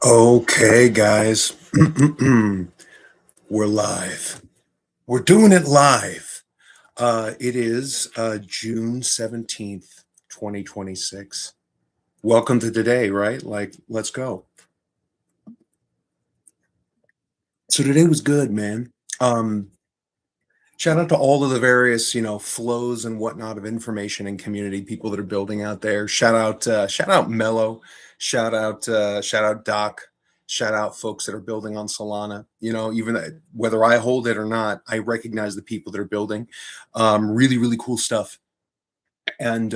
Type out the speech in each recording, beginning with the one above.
Okay, guys. We're live. We're doing it live. It is June 17th, 2026. Welcome to today, right? Like, let's go. So today was good, man. Um, Shout out to all of the various, flows and whatnot of information and community people that are building out there. Shout out Mello, shout out Doc, shout out folks that are building on Solana. Whether I hold it or not, I recognize the people that are building. Really, really cool stuff. And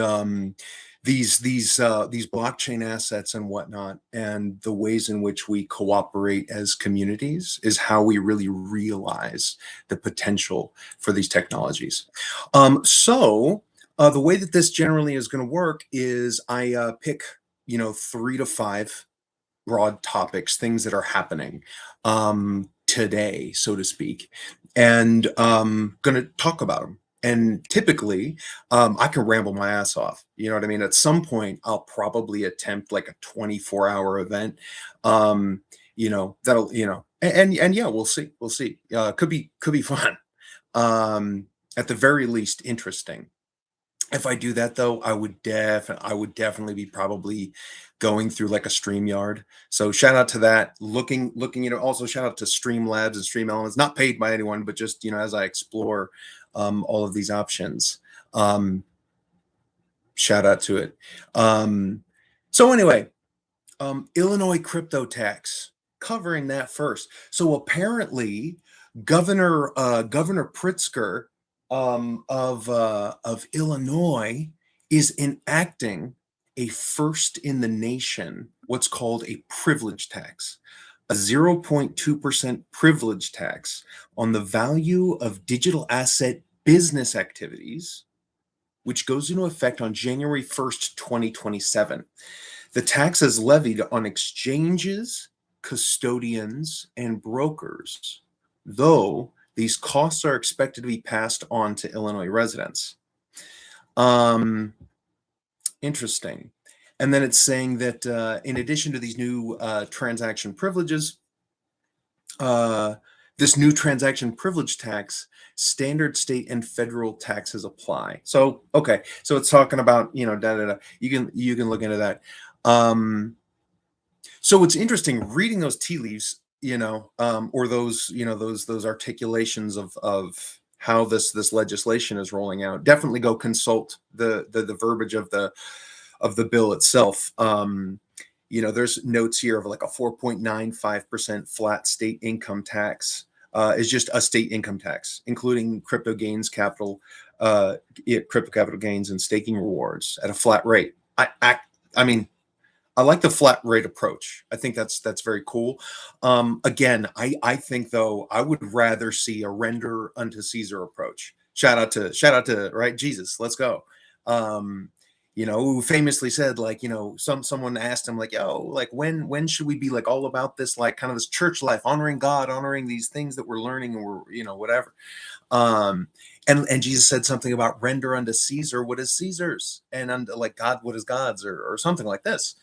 these blockchain assets and whatnot, and the ways in which we cooperate as communities is how we really realize the potential for these technologies. The way that this generally is going to work is I pick 3 to 5 broad topics, things that are happening today, so to speak, and going to talk about them. And typically, I can ramble my ass off. You know what I mean? At some point, I'll probably attempt like a 24-hour event. That'll, and yeah, we'll see. We'll see. Could be fun. At the very least, interesting. If I do that though, I would definitely be probably going through like a StreamYard. So shout out to that. Looking, also shout out to Streamlabs and Stream Elements, not paid by anyone, but just, as I explore all of these options. Shout out to it. So anyway, Illinois crypto tax, covering that first. So apparently, Governor Pritzker of Illinois is enacting a first in the nation, what's called a privilege tax, a 0.2% privilege tax on the value of digital asset business activities, which goes into effect on January 1st, 2027. The tax is levied on exchanges, custodians, and brokers, though these costs are expected to be passed on to Illinois residents. Interesting. And then it's saying that in addition to these new transaction privileges, this new transaction privilege tax, standard state and federal taxes apply. So, okay, so it's talking about, da da da. You can look into that. So it's interesting reading those tea leaves, or those, those articulations of how this legislation is rolling out. Definitely go consult the verbiage of the bill itself. There's notes here of like a 4.95% flat state income tax. Is just a state income tax, including crypto capital gains and staking rewards at a flat rate. I mean, I like the flat rate approach. I think that's very cool. Again, I think though I would rather see a render unto Caesar approach. Shout out to right Jesus. Let's go. Who famously said, like, someone asked him, like, yo, like when should we be like all about this, like kind of this church life, honoring God, honoring these things that we're learning, and we're whatever. And Jesus said something about render unto Caesar what is Caesar's, and unto like God what is God's, or something like this.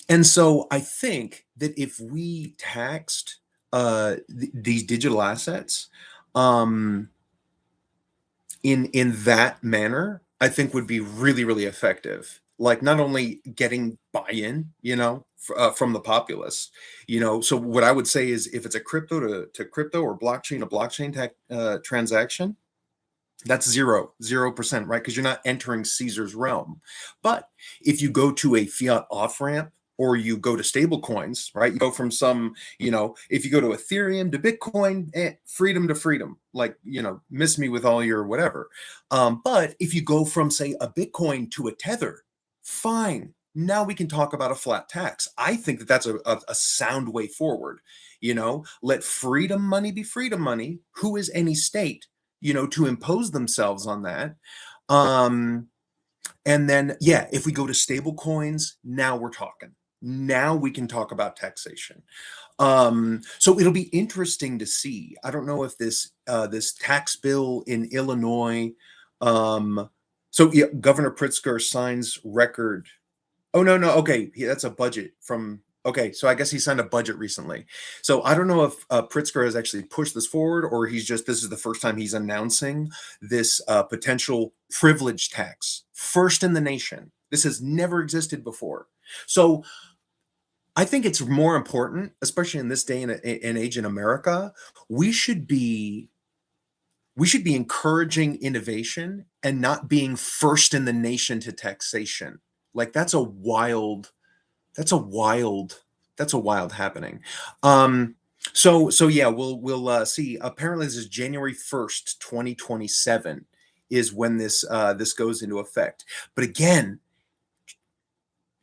And so I think that if we taxed these digital assets in that manner, I think would be really, really effective. Like not only getting buy-in, from the populace, So what I would say is, if it's a crypto to crypto or blockchain to blockchain transaction, that's 0%, right? Because you're not entering Caesar's realm. But if you go to a fiat off ramp, or you go to stable coins, right? You go from some, if you go to Ethereum to Bitcoin, freedom to freedom, like, miss me with all your whatever. But if you go from, say, a Bitcoin to a Tether, fine. Now we can talk about a flat tax. I think that that's a sound way forward. Let freedom money be freedom money. Who is any state, to impose themselves on that? And then, yeah, if we go to stable coins, now we're talking. Now we can talk about taxation. So it'll be interesting to see. I don't know if this tax bill in Illinois. So yeah, Governor Pritzker signs record. Oh no, okay, yeah, that's a budget from Okay, so I guess he signed a budget recently. So I don't know if Pritzker has actually pushed this forward, or he's just this is the first time he's announcing this potential privilege tax, first in the nation. This has never existed before. So I think it's more important, especially in this day and age in America. We should be we should be encouraging innovation and not being first in the nation to taxation. Like that's a wild that's a wild happening. Um, so yeah, we'll see. Apparently, this is January 1st, 2027 is when this goes into effect. But again,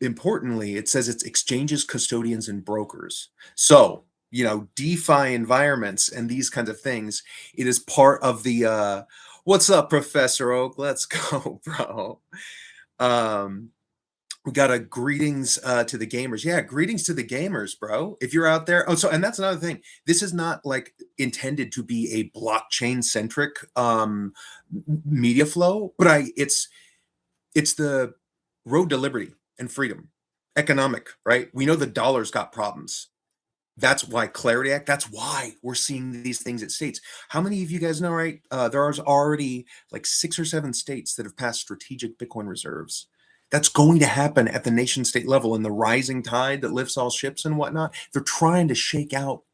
importantly, it says it's exchanges, custodians, and brokers. So, DeFi environments and these kinds of things, it is part of the what's up, Professor Oak? Let's go, bro. Um, we got a greetings to the gamers. Yeah, greetings to the gamers, bro. If you're out there. Oh, so and that's another thing. This is not like intended to be a blockchain centric media flow, but it's the road to liberty and freedom. Economic, right? We know the dollar's got problems. That's why Clarity Act, that's why we're seeing these things at states. How many of you guys know, right? There's already like 6 or 7 states that have passed strategic Bitcoin reserves. That's going to happen at the nation state level, and the rising tide that lifts all ships and whatnot. They're trying to shake out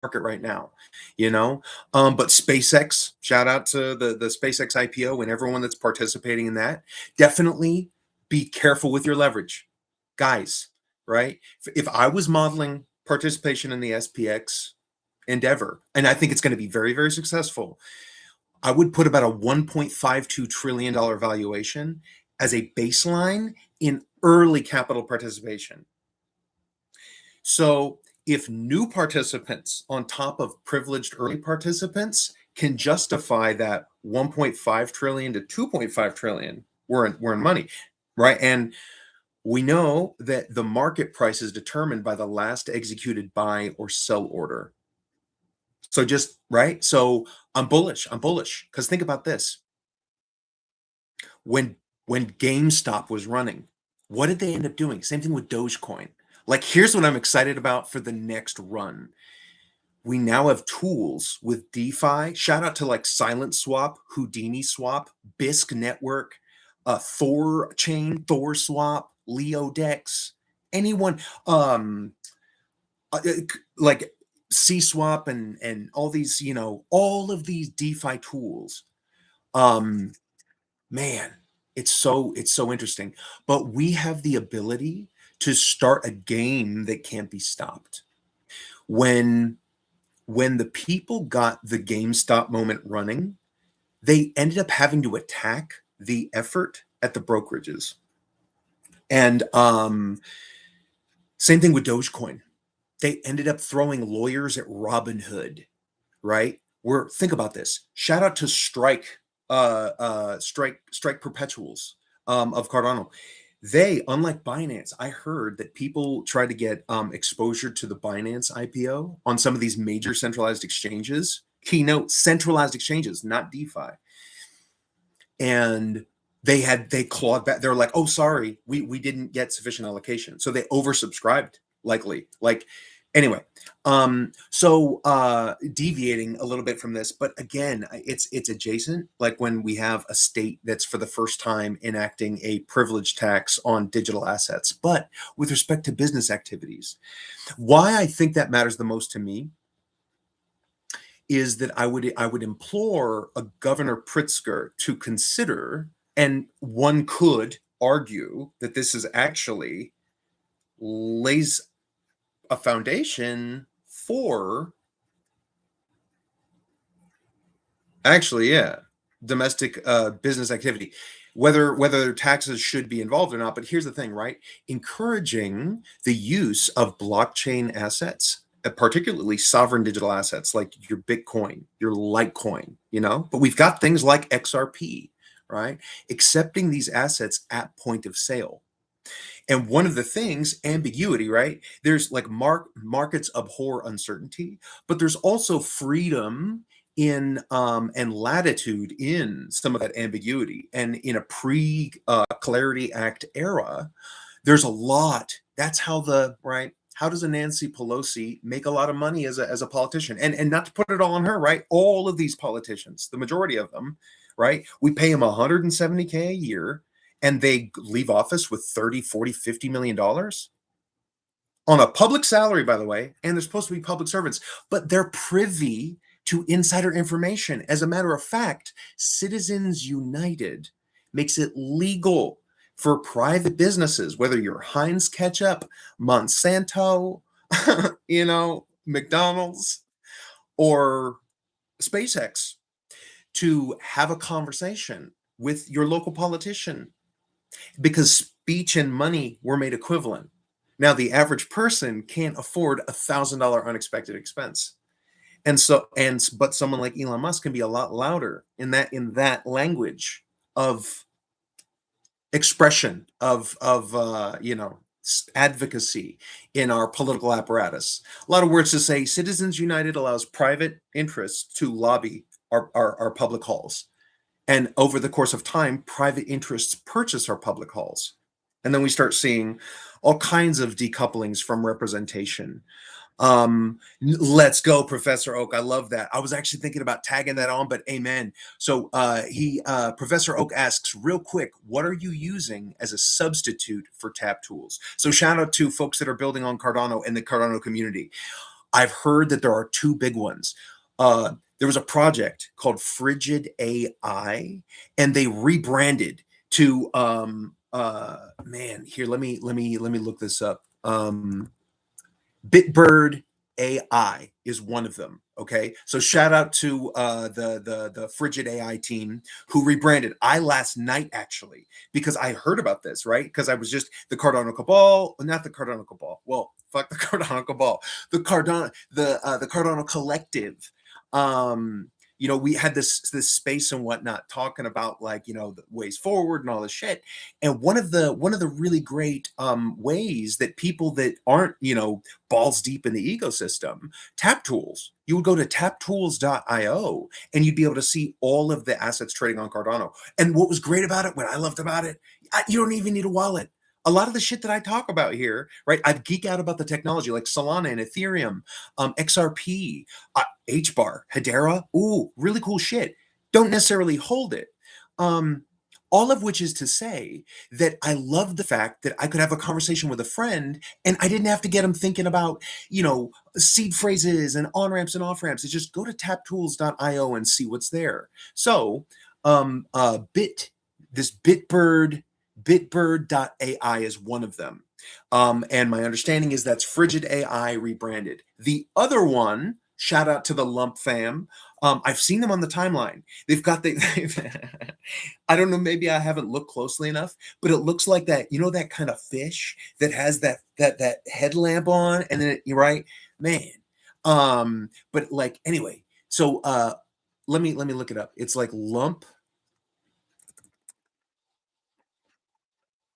market right now, you know. But SpaceX, shout out to the SpaceX IPO and everyone that's participating in that. Definitely be careful with your leverage, guys. Right? If I was modeling participation in the SPX endeavor, and I think it's going to be very, very successful, I would put about a $1.52 trillion valuation as a baseline in early capital participation. So if new participants on top of privileged early participants can justify that 1.5 trillion to 2.5 trillion, we're in money, right? And we know that the market price is determined by the last executed buy or sell order. So just right. So I'm bullish. I'm bullish because think about this: when GameStop was running, what did they end up doing? Same thing with Dogecoin. Like, here's what I'm excited about for the next run. We now have tools with DeFi. Shout out to like Silent Swap, Houdini Swap, Bisq Network, Thor Chain, Thor Swap, Leo Dex. Anyone, like C Swap and all these, all of these DeFi tools. Um, Man, it's so interesting. But we have the ability to start a game that can't be stopped. When the people got the GameStop moment running, they ended up having to attack the effort at the brokerages. And same thing with Dogecoin. They ended up throwing lawyers at Robinhood, right? Think about this. Shout out to Strike Perpetuals of Cardano. They, unlike Binance, I heard that people try to get exposure to the Binance IPO on some of these major centralized exchanges. Keynote: centralized exchanges, not DeFi. And they clawed back. They're like, oh, sorry, we didn't get sufficient allocation, so they oversubscribed, likely. Like, anyway, so deviating a little bit from this, but again, it's adjacent. Like when we have a state that's for the first time enacting a privilege tax on digital assets, but with respect to business activities. Why I think that matters the most to me is that I would implore a Governor Pritzker to consider, and one could argue that this is actually lays a foundation for actually, yeah, domestic business activity, whether taxes should be involved or not. But here's the thing, right? Encouraging the use of blockchain assets, particularly sovereign digital assets like your Bitcoin, your Litecoin, But we've got things like XRP, right? Accepting these assets at point of sale. And one of the things, ambiguity, right? There's like markets abhor uncertainty, but there's also freedom in and latitude in some of that ambiguity. And in a pre Clarity Act era, there's a lot. That's how the right. how does a Nancy Pelosi make a lot of money as a politician? And not to put it all on her, right? All of these politicians, the majority of them, right? We pay them 170K a year and they leave office with 30, 40, 50 million dollars on a public salary, by the way, and they're supposed to be public servants, but they're privy to insider information. As a matter of fact, Citizens United makes it legal for private businesses, whether you're Heinz Ketchup, Monsanto, McDonald's, or SpaceX, to have a conversation with your local politician because speech and money were made equivalent. Now, the average person can't afford $1,000 unexpected expense. But someone like Elon Musk can be a lot louder in that language of expression of advocacy in our political apparatus. A lot of words to say. Citizens United allows private interests to lobby our public halls. And over the course of time, private interests purchase our public halls. And then we start seeing all kinds of decouplings from representation. Let's go, Professor Oak. I love that. I was actually thinking about tagging that on, but amen. So Professor Oak asks real quick, what are you using as a substitute for tap tools? So shout out to folks that are building on Cardano and the Cardano community. I've heard that there are two big ones. There was a project called Frigid AI, and they rebranded to here, let me look this up. Bitbird AI is one of them. Okay, so shout out to the Frigid AI team who rebranded. I last night actually, because I heard about this, right? Because I was just the Cardano Cabal, not the Cardano Cabal. Well, fuck the Cardano Cabal, the Cardano Collective. We had this space and whatnot talking about the ways forward and all this shit. And one of the really great ways that people that aren't balls deep in the ecosystem, tap tools. You would go to taptools.io and you'd be able to see all of the assets trading on Cardano. And what was great about it, what I loved about it, you don't even need a wallet. A lot of the shit that I talk about here, right? I geek out about the technology like Solana and Ethereum, XRP, HBAR, Hedera. Ooh, really cool shit. Don't necessarily hold it. All of which is to say that I love the fact that I could have a conversation with a friend and I didn't have to get them thinking about, seed phrases and on-ramps and off-ramps. It's just go to taptools.io and see what's there. So Bitbird.ai is one of them. And my understanding is that's Frigid AI rebranded. The other one, shout out to the Lump fam. I've seen them on the timeline. They've got I don't know, maybe I haven't looked closely enough, but it looks like that kind of fish that has that headlamp on, and then you're right, man. But anyway, so let me look it up. It's like Lump.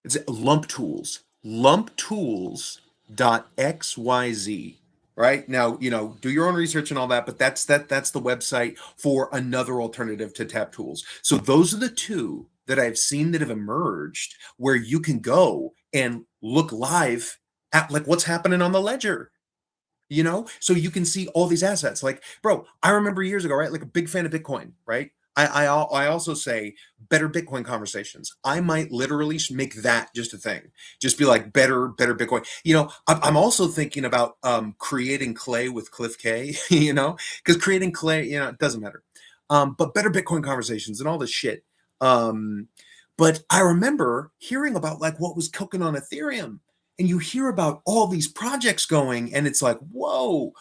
It's Lump Tools. Lumptools.xyz. Right now, do your own research and all that, but that's the website for another alternative to tap tools. So those are the two that I've seen that have emerged where you can go and look live at what's happening on the ledger. So you can see all these assets. Bro, I remember years ago, right? A big fan of Bitcoin, right? I also say better Bitcoin conversations. I might literally make that just a thing. Just be like better Bitcoin. I'm also thinking about creating clay with Cliff K. Because creating clay, it doesn't matter. But better Bitcoin conversations and all this shit. But I remember hearing about what was cooking on Ethereum. And you hear about all these projects going, and it's like, whoa,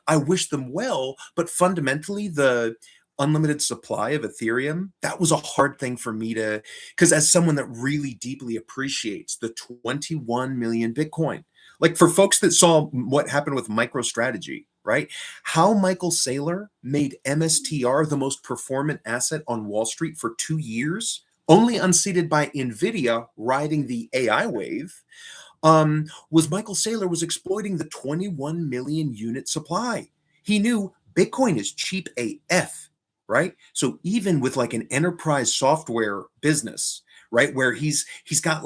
I wish them well. But fundamentally, the unlimited supply of Ethereum, that was a hard thing for me because as someone that really deeply appreciates the 21 million Bitcoin, for folks that saw what happened with MicroStrategy, right? How Michael Saylor made MSTR the most performant asset on Wall Street for 2 years, only unseated by NVIDIA riding the AI wave. Was Michael Saylor was exploiting the 21 million unit supply. He knew Bitcoin is cheap AF, right? So even with an enterprise software business, right, where he's got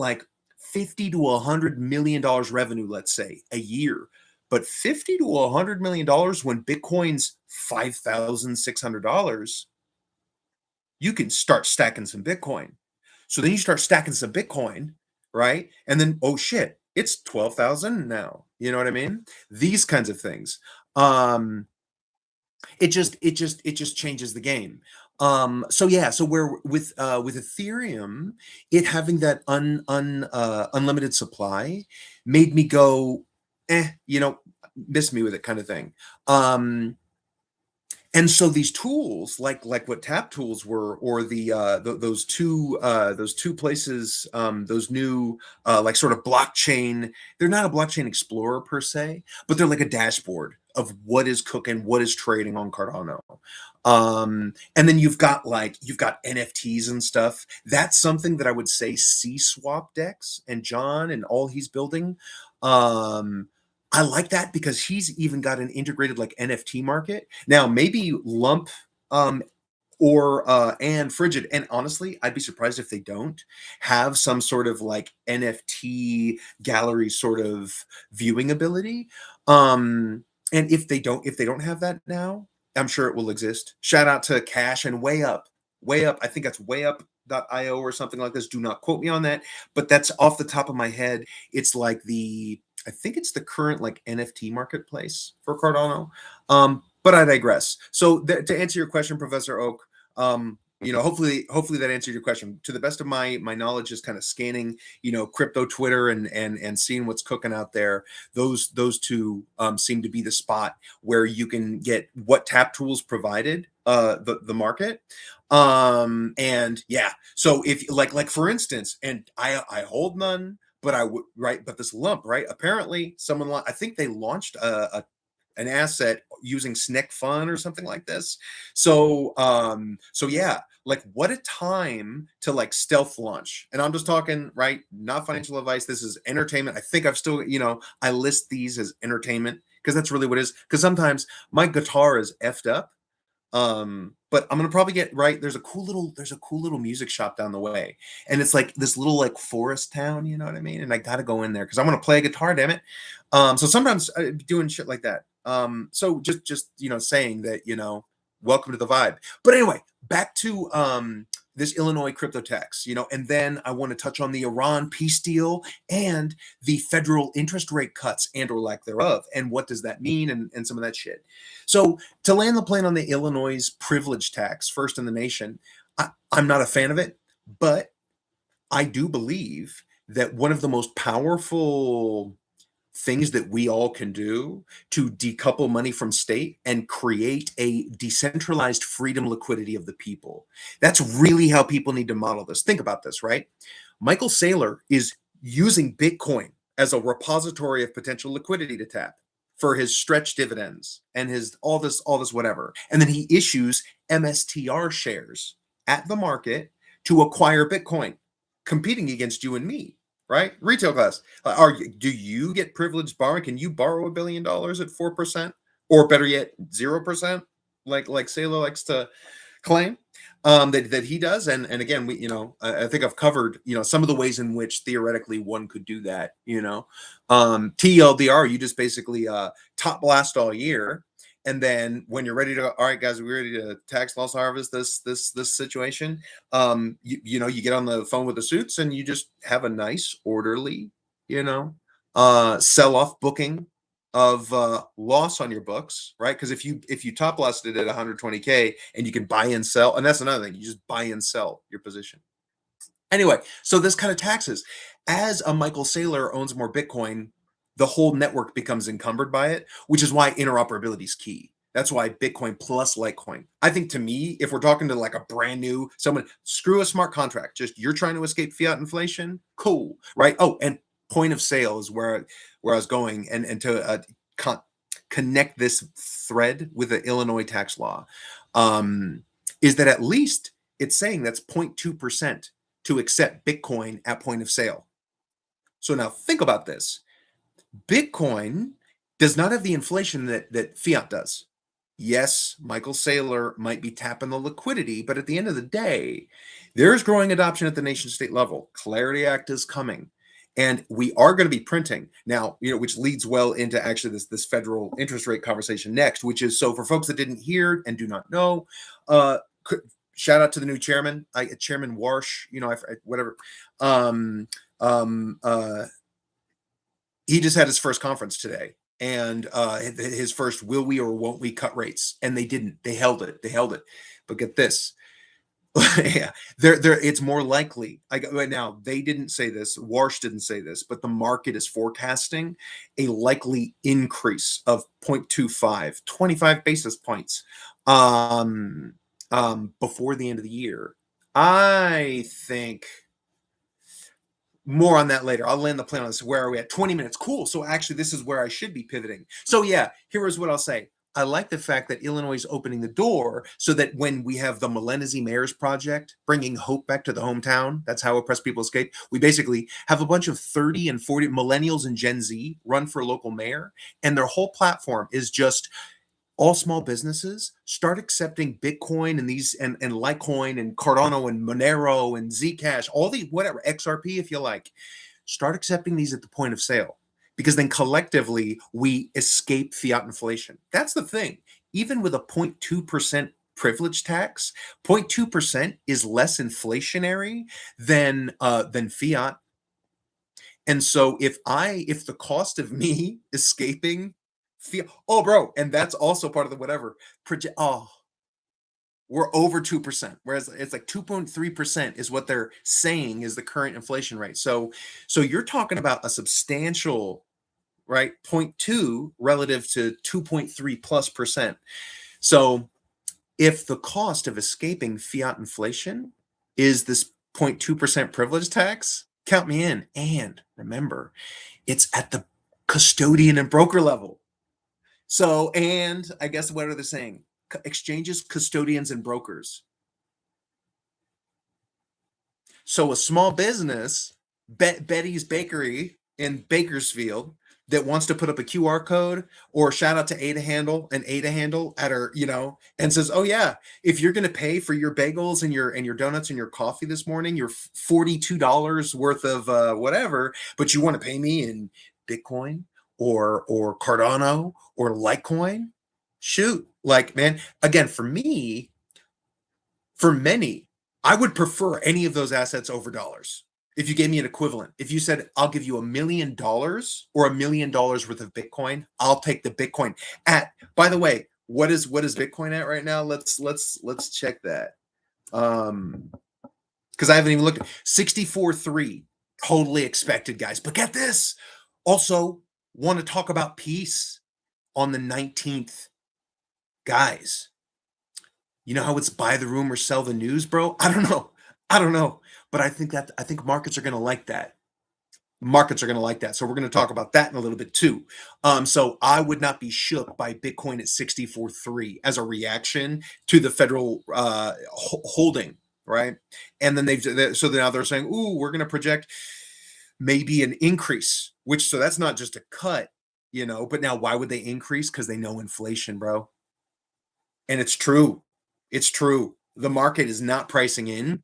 50 to $100 million revenue, let's say, a year. But 50 to $100 million when Bitcoin's $5,600, you can start stacking some Bitcoin. So then you start stacking some Bitcoin, right? And then, oh shit, it's 12,000 now. You know what I mean? These kinds of things. Um, it just changes the game. So yeah, so where with Ethereum, it having that unlimited supply made me go, miss me with it kind of thing. And so these tools, like what Tap Tools were, or those two places, those new like sort of blockchain. They're not a blockchain explorer per se, but they're like a dashboard of what is cooking, what is trading on Cardano. And then you've got NFTs and stuff. That's something that I would say C Swap Dex and John and all he's building. Um, I like that because he's even got an integrated like NFT market. Now, maybe Lump um or and Frigid, and honestly, I'd be surprised if they don't have some sort of like NFT gallery sort of viewing ability. And if they don't have that now, I'm sure it will exist. Shout out to Cash and Way Up. Way Up, I think that's wayup.io or something like this. Do not quote me on that, but that's off the top of my head. It's like I think it's the current like NFT marketplace for Cardano. But I digress. So to answer your question, Professor Oak, hopefully that answered your question. To the best of my knowledge, just kind of scanning, crypto Twitter and seeing what's cooking out there. Those two seem to be the spot where you can get what Tap Tools provided, the market. And yeah, so if like for instance, and I hold none, but I would, right, but this Lump, right, apparently I think they launched an asset using SNCC Fun or something like this. So yeah, like what a time to like stealth launch. And I'm just talking, right, not financial advice. This is entertainment. I think I've still, I list these as entertainment because that's really what it is. Because sometimes my guitar is effed up, but I'm gonna probably get right. There's a cool little music shop down the way, and it's like this little like forest town, you know what I mean? And I gotta go in there because I want to play a guitar, damn it. So sometimes doing shit like that. So just saying that, welcome to the vibe. But anyway, back to this Illinois crypto tax, and then I want to touch on the Iran peace deal and the federal interest rate cuts and or lack thereof, and what does that mean, and some of that shit. So to land the plane on the Illinois privilege tax, first in the nation, I'm not a fan of it, but I do believe that one of the most powerful things that we all can do to decouple money from state and create a decentralized freedom liquidity of the people. That's really how people need to model this. Think about this, right? Michael Saylor is using Bitcoin as a repository of potential liquidity to tap for his stretch dividends and his all this whatever. And then he issues MSTR shares at the market to acquire Bitcoin, competing against you and me, right? Retail class. Do you get privileged borrowing? Can you borrow $1 billion at 4%, or better yet, 0%, like Saylor likes to claim? That he does, and again, I think I've covered some of the ways in which theoretically one could do that. TLDR, you just basically top blast all year, and then when you're ready to, all right, guys, we're ready to tax loss harvest this situation. You get on the phone with the suits and you just have a nice orderly, sell off booking of loss on your books, right? Because if you top lossed it at 120K and you can buy and sell, and that's another thing, you just buy and sell your position. Anyway, so this kind of taxes. As a Michael Saylor owns more Bitcoin, the whole network becomes encumbered by it, which is why interoperability is key. That's why Bitcoin plus Litecoin. I think, to me, if we're talking to like a brand new someone, screw a smart contract. Just you're trying to escape fiat inflation, cool, right? Oh, and point of sale is where I was going, and to connect this thread with the Illinois tax law, is that at least it's saying that's 0.2% to accept Bitcoin at point of sale. So now think about this. Bitcoin does not have the inflation that fiat does. Yes, Michael Saylor might be tapping the liquidity, but at the end of the day, there's growing adoption at the nation state level. Clarity Act is coming. And we are going to be printing now, which leads well into actually this federal interest rate conversation next, which is, so for folks that didn't hear and do not know, uh, shout out to the new chairman, Chairman Warsh, whatever. Um, um, uh, he just had his first conference today, and his first will we or won't we cut rates, and they didn't. They held it. But get this, yeah, there it's more likely. Right now, they didn't say this, Warsh didn't say this, but the market is forecasting a likely increase of 0.25, 25 basis points, before the end of the year. I think more on that later. I'll land the plane on this. Where are we at? 20 minutes. Cool. So actually, this is where I should be pivoting. So yeah, here is what I'll say. I like the fact that Illinois is opening the door so that when we have the Melenese Mayor's Project, bringing hope back to the hometown, that's how oppressed people escape. We basically have a bunch of 30 and 40 millennials and Gen Z run for local mayor, and their whole platform is just all small businesses start accepting Bitcoin and these and Litecoin and Cardano and Monero and Zcash, all the whatever XRP if you like, start accepting these at the point of sale, because then collectively we escape fiat inflation. That's the thing. Even with a 0.2% privilege tax, 0.2% is less inflationary than fiat. And so if the cost of me escaping fiat, oh bro, and that's also part of the whatever project. Oh, we're over 2%, whereas it's like 2.3% is what they're saying is the current inflation rate. So you're talking about a substantial, right, 0.2 relative to 2.3 plus percent. So if the cost of escaping fiat inflation is this 0.2% privilege tax, count me in. And remember, it's at the custodian and broker level. So, and I guess what are they saying? Exchanges, custodians, and brokers. So a small business, Betty's Bakery in Bakersfield, that wants to put up a QR code, or shout out to Ada Handle at her, and says, "Oh yeah, if you're going to pay for your bagels and your donuts and your coffee this morning, your $42 worth of whatever, but you want to pay me in Bitcoin or Cardano or Litecoin, shoot, like man, again for many, I would prefer any of those assets over dollars. If you gave me an equivalent, if you said, I'll give you $1 million or $1 million worth of Bitcoin, I'll take the Bitcoin at, by the way, what is Bitcoin at right now? Let's check that. Because I haven't even looked at 64.3, totally expected, guys. But get this. Also, want to talk about peace on the 19th. Guys, you know how it's buy the rumor, sell the news, bro? I don't know. But I think markets are going to like that. Markets are going to like that. So we're going to talk about that in a little bit too. So I would not be shook by Bitcoin at 64.3 as a reaction to the federal holding, right? And then so now they're saying, ooh, we're going to project maybe an increase, so that's not just a cut, but now why would they increase? Because they know inflation, bro. And it's true. It's true. The market is not pricing in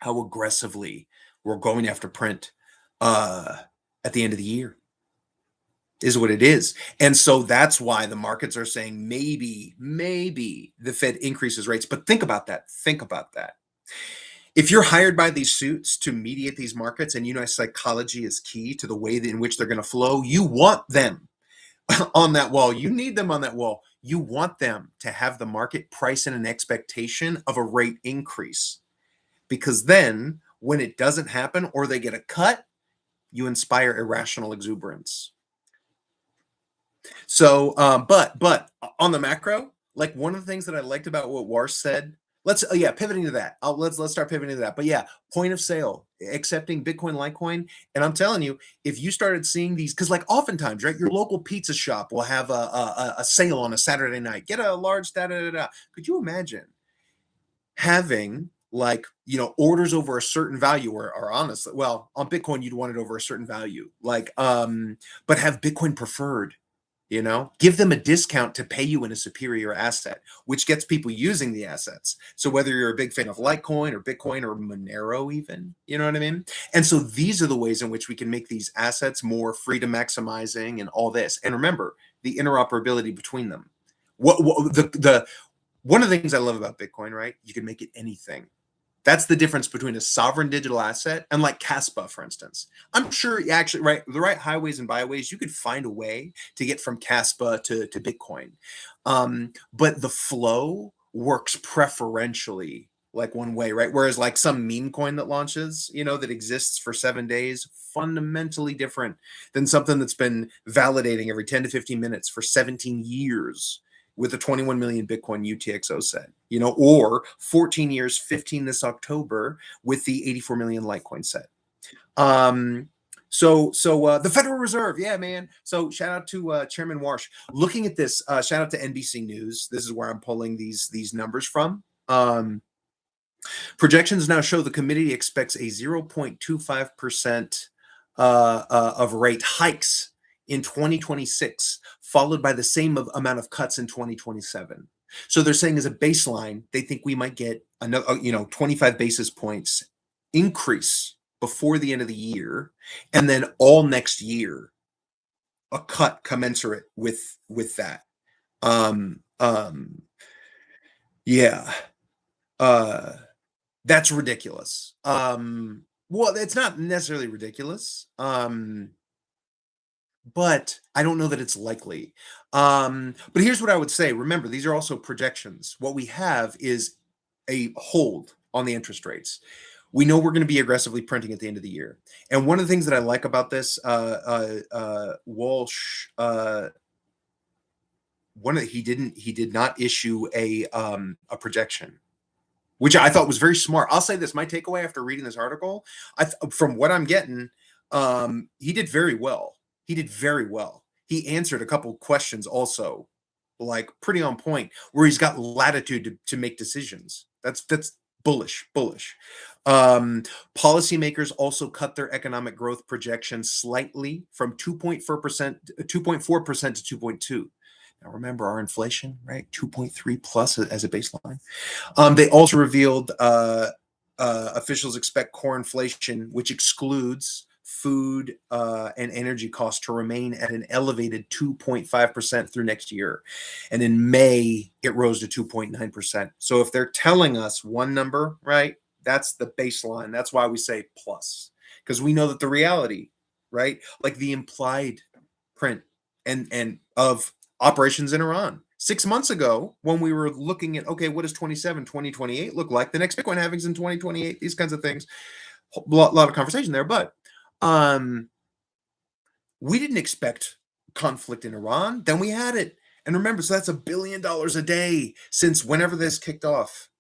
how aggressively we're going after print at the end of the year, is what it is. And so that's why the markets are saying maybe the Fed increases rates. But think about that. If you're hired by these suits to mediate these markets, and psychology is key to the way in which they're going to flow, you want them on that wall. You need them on that wall. You want them to have the market price in an expectation of a rate increase, because then when it doesn't happen or they get a cut, you inspire irrational exuberance. So, but on the macro, like one of the things that I liked about what Warsh said, pivoting to that. Let's start pivoting to that. But yeah, point of sale, accepting Bitcoin, Litecoin, and I'm telling you, if you started seeing these, because like oftentimes, right, your local pizza shop will have a sale on a Saturday night. Get a large da da da da. Could you imagine having orders over a certain value, or honestly, well, on Bitcoin you'd want it over a certain value, but have Bitcoin preferred, Give them a discount to pay you in a superior asset, which gets people using the assets. So whether you're a big fan of Litecoin or Bitcoin or Monero, even, you know what I mean? And so these are the ways in which we can make these assets more freedom maximizing and all this. And remember the interoperability between them. What the one of the things I love about Bitcoin, right? You can make it anything. That's the difference between a sovereign digital asset and like Caspa, for instance. I'm sure you actually, right, the right highways and byways, you could find a way to get from Caspa to Bitcoin. But the flow works preferentially like one way, right? Whereas like some meme coin that launches, that exists for 7 days, fundamentally different than something that's been validating every 10 to 15 minutes for 17 years with a 21 million Bitcoin UTXO set, or 14 years, 15 this October with the 84 million Litecoin set. So the Federal Reserve, yeah, man. So shout out to Chairman Warsh. Looking at this, shout out to NBC News. This is where I'm pulling these numbers from. Projections now show the committee expects a 0.25% of rate hikes in 2026, followed by the same amount of cuts in 2027. So they're saying as a baseline, they think we might get another, 25 basis points increase before the end of the year, and then all next year, a cut commensurate with that. Yeah. That's ridiculous. Well, it's not necessarily ridiculous. But I don't know that it's likely. But here's what I would say. Remember, these are also projections. What we have is a hold on the interest rates. We know we're going to be aggressively printing at the end of the year. And one of the things that I like about this, Walsh, he did not issue a projection, which I thought was very smart. I'll say this: my takeaway after reading this article, from what I'm getting, he did very well. He did very well. He answered a couple questions also, like pretty on point, where he's got latitude to make decisions. That's bullish. Policymakers also cut their economic growth projections slightly from 2.4% to 2.2. Now remember our inflation, right? 2.3 plus as a baseline. They also revealed officials expect core inflation, which excludes food and energy costs, to remain at an elevated 2.5% through next year. And in May, it rose to 2.9%. So if they're telling us one number, right, that's the baseline. That's why we say plus, because we know that the reality, right, like the implied print and of operations in Iran. 6 months ago, when we were looking at, okay, what does 2028 look like? The next Bitcoin halving's in 2028, these kinds of things. A lot of conversation there, but we didn't expect conflict in Iran. Then we had it. And remember, so that's $1 billion a day since whenever this kicked off,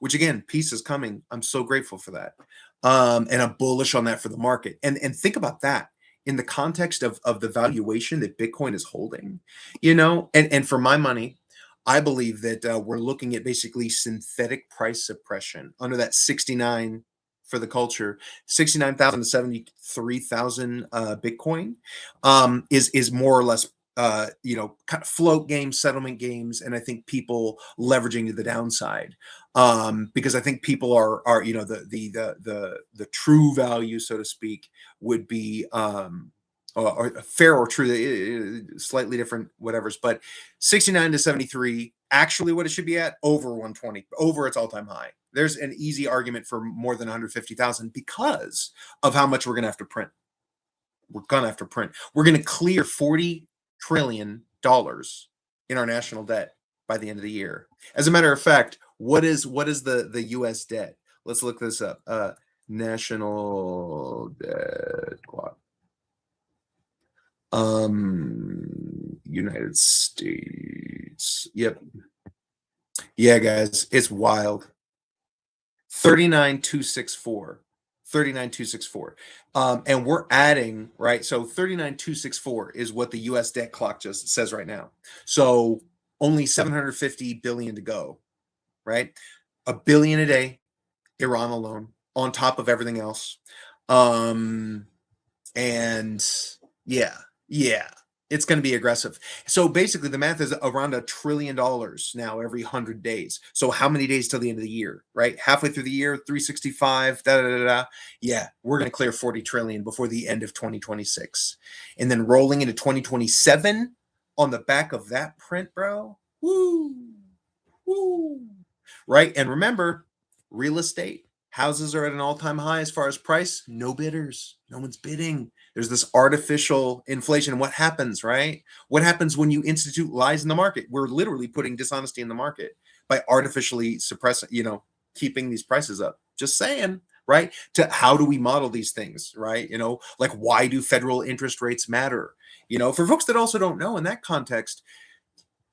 which again, peace is coming. I'm so grateful for that. And I'm bullish on that for the market. And think about that in the context of the valuation that Bitcoin is holding, and for my money, I believe that we're looking at basically synthetic price suppression under that 69 for the culture, 69,000 to 73,000 Bitcoin is more or less kind of float games, settlement games, and I think people leveraging to the downside, because I think people are the true value, so to speak, would be or fair or true, slightly different whatever's, but 69 to 73, actually what it should be at, over 120, over its all-time high. There's an easy argument for more than 150,000 because of how much we're going to have to print. We're going to clear $40 trillion in our national debt by the end of the year. As a matter of fact, what is the US debt? Let's look this up. National debt clock. United States. Yep. Yeah, guys, it's wild. 39,264. 39,264. And we're adding, right? So 39,264 is what the US debt clock just says right now. So only 750 billion to go, right? $1 billion a day, Iran alone, on top of everything else. And yeah. It's going to be aggressive. So basically, the math is around $1 trillion now every 100 days. So how many days till the end of the year, right? Halfway through the year, 365. Da da da da. Yeah, we're going to clear 40 trillion before the end of 2026, and then rolling into 2027 on the back of that print, bro. Woo, woo. Right, and remember, real estate houses are at an all-time high as far as price. No bidders. No one's bidding. There's this artificial inflation. What happens, right? What happens when you institute lies in the market? We're literally putting dishonesty in the market by artificially suppressing, keeping these prices up. Just saying, right? To how do we model these things, right? Like why do federal interest rates matter? For folks that also don't know in that context,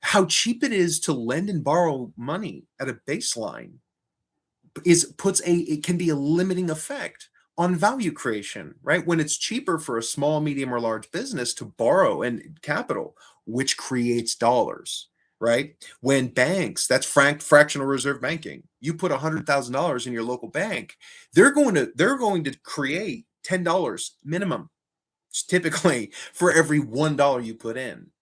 how cheap it is to lend and borrow money at a baseline it can be a limiting effect on value creation, right? When it's cheaper for a small, medium, or large business to borrow and capital, which creates dollars, right? When banks, that's fractional reserve banking, you put $100,000 in your local bank, they're going to create $10 minimum, typically, for every $1 you put in.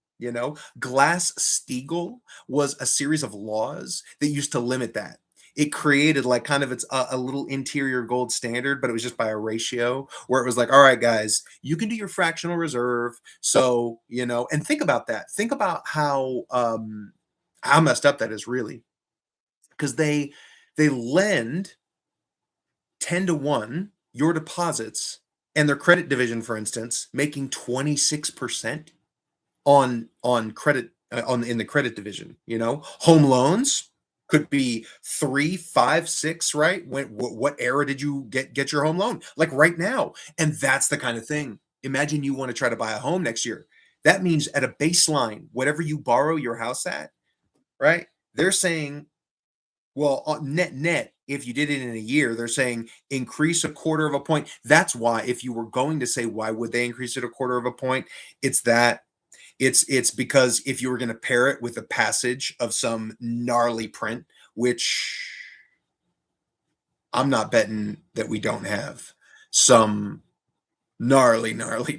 Glass-Steagall was a series of laws that used to limit that. It created like kind of a little interior gold standard, but it was just by a ratio where it was like, all right, guys, you can do your fractional reserve. So, and think about that. Think about how messed up that is really, because they lend 10 to 1 your deposits and their credit division, for instance, making 26% on credit on in the credit division. Home loans could be 3, 5, 6, right? What era did you get your home loan? Like right now. And that's the kind of thing. Imagine you want to try to buy a home next year. That means at a baseline, whatever you borrow your house at, right? They're saying, well, net, if you did it in a year, they're saying increase a quarter of a point. That's why, if you were going to say why would they increase it a quarter of a point, it's that it's because if you were going to pair it with a passage of some gnarly print, which I'm not betting that we don't have some gnarly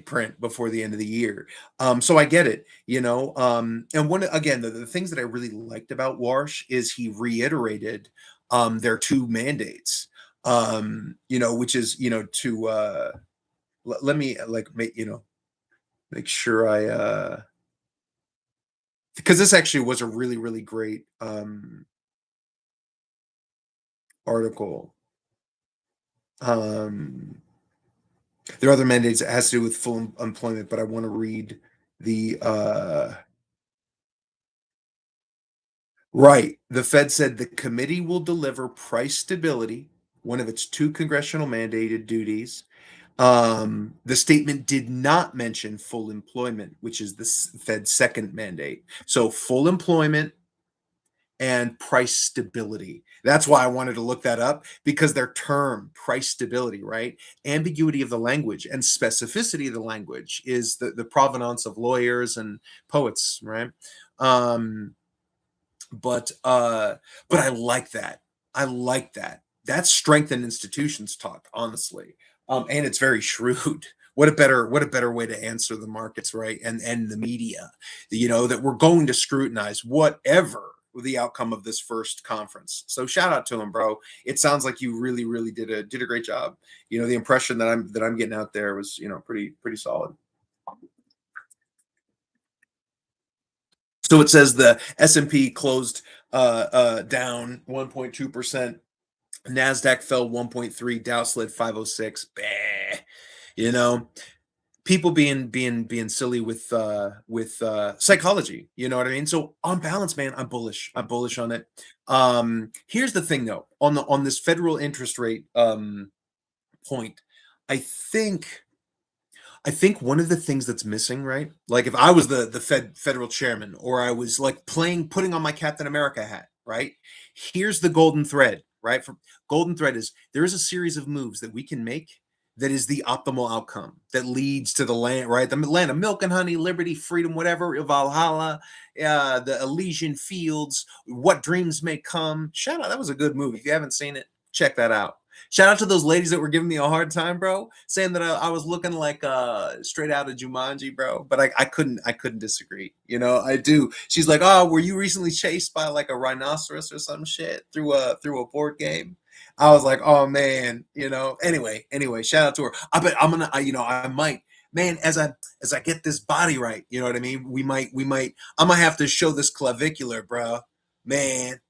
print before the end of the year. So I get it, and one again, the things that I really liked about Warsh is he reiterated their two mandates, which is, to let me like make sure I because this actually was a really, really great article. Um, there are other mandates that has to do with full employment, but I want to read the right. The Fed said the committee will deliver price stability, one of its two congressional mandated duties. The statement did not mention full employment, which is the Fed's second mandate. So full employment and price stability. That's why I wanted to look that up, because their term, price stability, right? Ambiguity of the language and specificity of the language is the provenance of lawyers and poets, right? Um, but I like that. I like that. That's strength in institutions talk, honestly. And it's very shrewd. What a better way to answer the markets, right? And the media, that we're going to scrutinize whatever the outcome of this first conference. So shout out to him, bro. It sounds like you really, really did a great job. The impression that I'm getting out there was, pretty solid. So it says the S&P closed down 1.2%. NASDAQ fell 1.3, Dow slid 506. Bah. You know, people being silly with psychology, you know what I mean? So on balance, man, I'm bullish. I'm bullish on it. Here's the thing though, on this federal interest rate point, I think one of the things that's missing, right? Like if I was the federal chairman, or I was like putting on my Captain America hat, right? Here's the golden thread, right? From golden thread is there is a series of moves that we can make that is the optimal outcome that leads to the land, right? The land of milk and honey, liberty, freedom, whatever, Valhalla, the Elysian fields, what dreams may come. Shout out, that was a good movie. If you haven't seen it, check that out. Shout out to those ladies that were giving me a hard time, bro, saying that I was looking like straight out of Jumanji, bro. But I couldn't disagree. You know, I do. She's like, "Oh, were you recently chased by like a rhinoceros or some shit through a board game?" I was like, "Oh man," you know. Anyway, shout out to her. I bet I'm gonna, I might, man, as I get this body right, you know what I mean. We might. I'm gonna have to show this clavicular, bro. Man,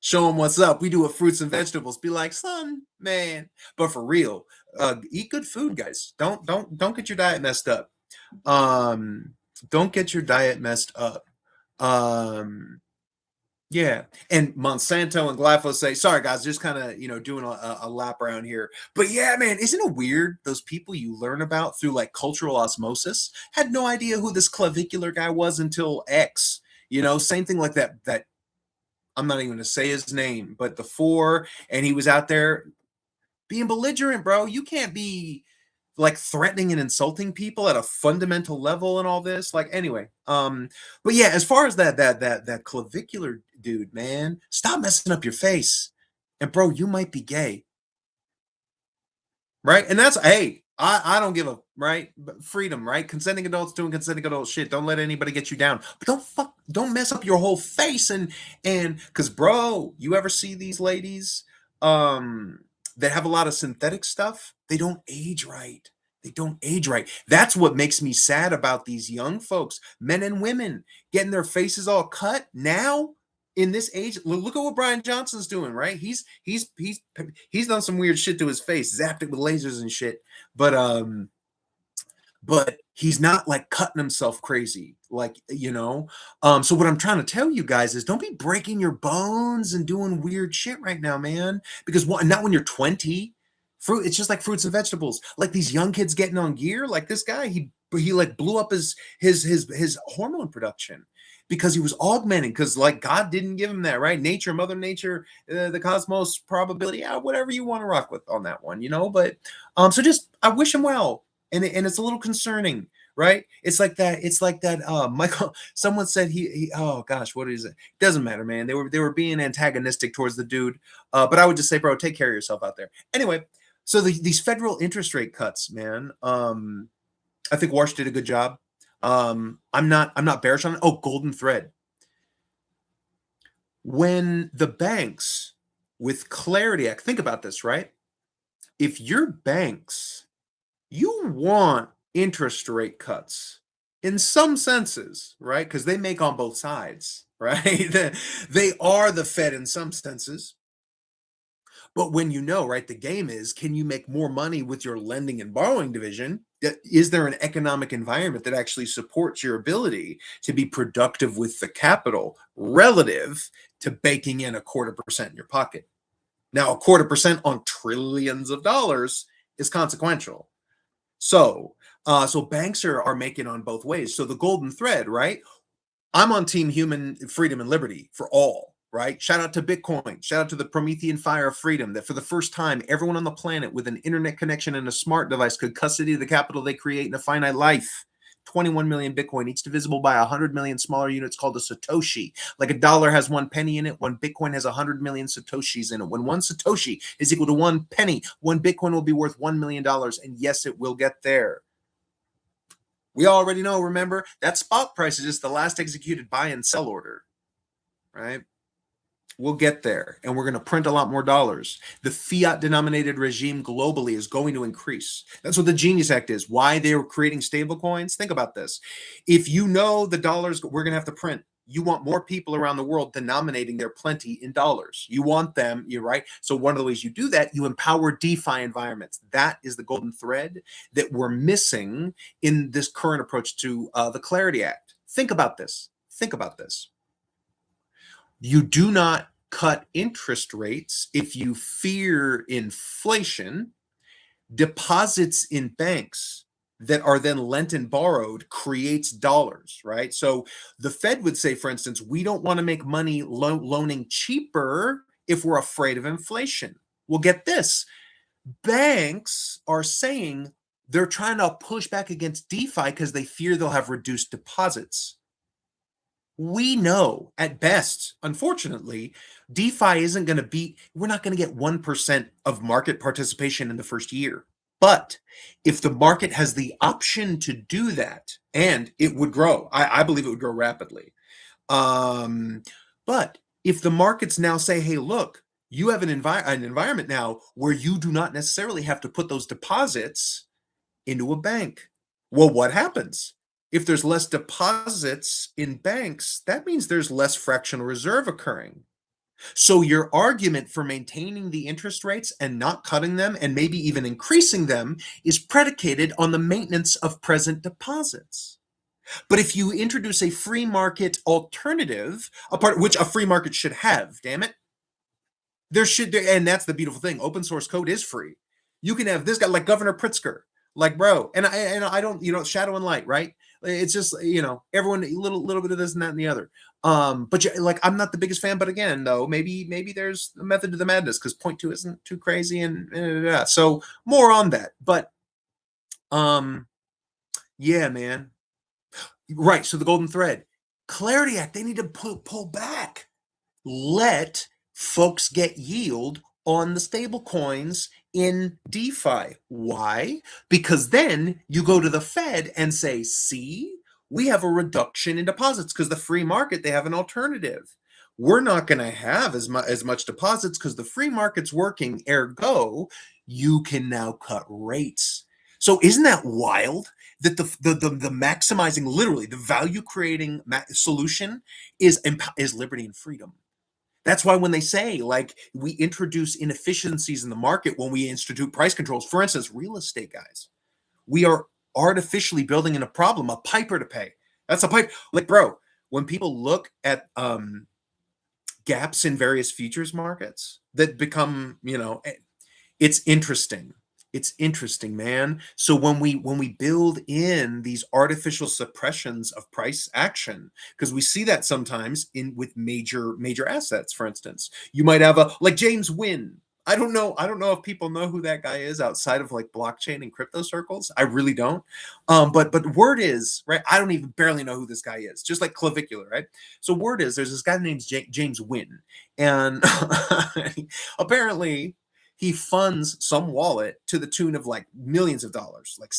show them what's up. We do it fruits and vegetables. Be like, son, man. But for real, eat good food, guys. Don't get your diet messed up. Um, don't get your diet messed up. Um, yeah. And Monsanto and glyphosate. Sorry, guys, just kind of doing a lap around here. But yeah, man, isn't it weird? Those people you learn about through like cultural osmosis had no idea who this clavicular guy was until X. Same thing like that I'm not even going to say his name, but the four, and he was out there being belligerent, bro. You can't be like threatening and insulting people at a fundamental level and all this. Like, anyway, but yeah, as far as that clavicular dude, man, stop messing up your face. And bro, you might be gay. Right? And that's, hey, I don't give a right freedom, right? Consenting adults doing consenting adult shit. Don't let anybody get you down. But don't mess up your whole face and because bro, you ever see these ladies that have a lot of synthetic stuff? They don't age right. They don't age right. That's what makes me sad about these young folks, men and women, getting their faces all cut now in this age. Look at what Brian Johnson's doing, right? He's done some weird shit to his face, zapped it with lasers and shit. But he's not like cutting himself crazy, so what I'm trying to tell you guys is don't be breaking your bones and doing weird shit right now, man, because not when you're 20. It's just like fruits and vegetables, like these young kids getting on gear, like this guy, he like blew up his hormone production because he was augmenting, because like God didn't give him that, right? Nature, mother nature, the cosmos, probability, yeah, whatever you want to rock with on that one, but so just I wish him well. And it's a little concerning, right? It's like that Michael, someone said he oh gosh, what is it? Doesn't matter, man. They were being antagonistic towards the dude. But I would just say, bro, take care of yourself out there. Anyway, so these federal interest rate cuts, man. I think Walsh did a good job. I'm not bearish on it. Oh, golden thread. When the banks with Clarity Act, think about this, right? If your banks, you want interest rate cuts in some senses, right? Because they make on both sides, right? They are the Fed in some senses. But when right, the game is, can you make more money with your lending and borrowing division? Is there an economic environment that actually supports your ability to be productive with the capital relative to baking in 0.25% in your pocket? Now, 0.25% on trillions of dollars is consequential. So banks are making on both ways. So the golden thread, right? I'm on team human freedom and liberty for all, right? Shout out to Bitcoin. Shout out to the Promethean fire of freedom, that for the first time, everyone on the planet with an internet connection and a smart device could custody the capital they create in a finite life. 21 million Bitcoin, each divisible by 100 million smaller units called a Satoshi. Like a dollar has 1 penny in it, one Bitcoin has 100 million Satoshis in it. When one Satoshi is equal to 1 penny, one Bitcoin will be worth $1 million. And yes, it will get there. We already know, remember, that spot price is just the last executed buy and sell order, right? We'll get there, and we're going to print a lot more dollars. The fiat denominated regime globally is going to increase. That's what the Genius Act is. Why they're creating stable coins? Think about this. If you know the dollars we're going to have to print, you want more people around the world denominating their plenty in dollars. You want them, you're right. So one of the ways you do that, you empower DeFi environments. That is the golden thread that we're missing in this current approach to the Clarity Act. Think about this. Think about this. You do not cut interest rates if you fear inflation. Deposits in banks that are then lent and borrowed creates dollars, right? So the Fed would say, for instance, we don't want to make money loaning cheaper if we're afraid of inflation. Well, get this. Banks are saying they're trying to push back against DeFi because they fear they'll have reduced deposits. We know at best, unfortunately, DeFi isn't going to beat, we're not going to get 1% of market participation in the first year. But if the market has the option to do that, and it would grow, I believe it would grow rapidly. Um, but if the markets now say, hey, look, you have an environment now where you do not necessarily have to put those deposits into a bank. Well, what happens? If there's less deposits in banks, that means there's less fractional reserve occurring. So your argument for maintaining the interest rates and not cutting them and maybe even increasing them is predicated on the maintenance of present deposits. But if you introduce a free market alternative, a part which a free market should have, damn it, there should, and that's the beautiful thing. Open source code is free. You can have this guy like Governor Pritzker, like bro, and I don't, shadow and light, right? It's just everyone a little bit of this and that and the other. But like I'm not the biggest fan, but again, though, maybe there's a method to the madness because point two isn't too crazy and so more on that. But yeah, man, right. So the golden thread, Clarity Act, they need to pull back, let folks get yield on the stable coins in DeFi. Why? Because then you go to the Fed and say, see, we have a reduction in deposits because the free market, they have an alternative. We're not going to have as much deposits because the free market's working. Ergo, you can now cut rates. So isn't that wild? That the maximizing, literally the value creating solution is liberty and freedom. That's why when they say like we introduce inefficiencies in the market when we institute price controls, for instance, real estate guys, we are artificially building in a problem, a piper to pay. That's a pipe. Like, bro, when people look at gaps in various futures markets that become, it's interesting. It's interesting, man. So when we build in these artificial suppressions of price action, because we see that sometimes in with major assets, for instance, you might have a like James Wynn. I don't know if people know who that guy is outside of like blockchain and crypto circles. I really don't. But word is, right, I don't even barely know who this guy is, just like clavicular, right? So word is there's this guy named James Wynn, and apparently he funds some wallet to the tune of like millions of dollars, like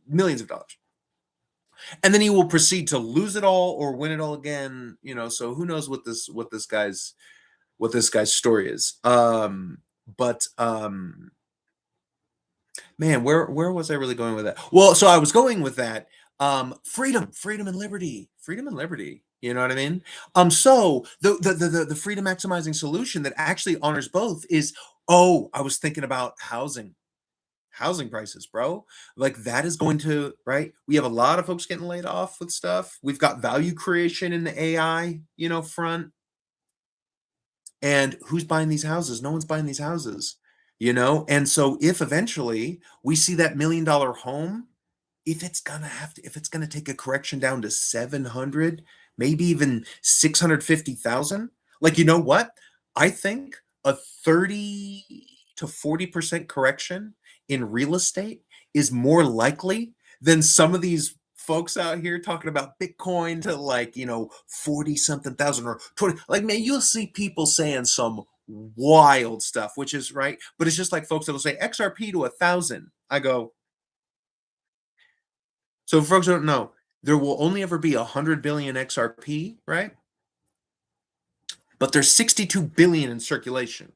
millions of dollars. And then he will proceed to lose it all or win it all again, so who knows what this guy's story is. But man, where was I really going with that? Well, so I was going with that freedom and liberty. Freedom and liberty. You know what I mean? So the freedom maximizing solution that actually honors both is, oh, I was thinking about housing prices, bro. Like that is going to, right? We have a lot of folks getting laid off with stuff. We've got value creation in the AI, front. And who's buying these houses? No one's buying these houses. And so if eventually we see that $1 million home, if it's gonna take a correction down to 700, maybe even 650,000, like you know what? I think a 30 to 40% correction in real estate is more likely than some of these folks out here talking about Bitcoin to like, 40 something thousand or 20. Like, man, you'll see people saying some wild stuff, which is right. But it's just like folks that will say XRP to 1,000. I go, so folks don't know, there will only ever be 100 billion XRP, right? But there's 62 billion in circulation.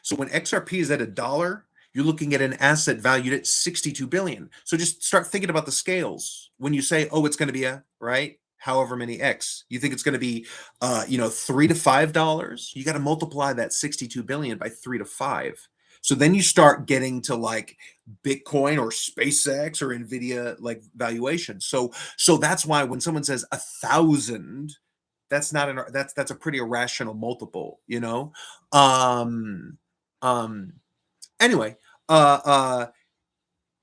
So when XRP is at $1, you're looking at an asset valued at 62 billion. So just start thinking about the scales. When you say, oh, it's going to be right, however many X, you think it's going to be, $3 to $5, you got to multiply that 62 billion by 3 to 5. So then you start getting to like Bitcoin or SpaceX or Nvidia like valuation. So that's why when someone says 1,000, that's a pretty irrational multiple. Um, um, anyway,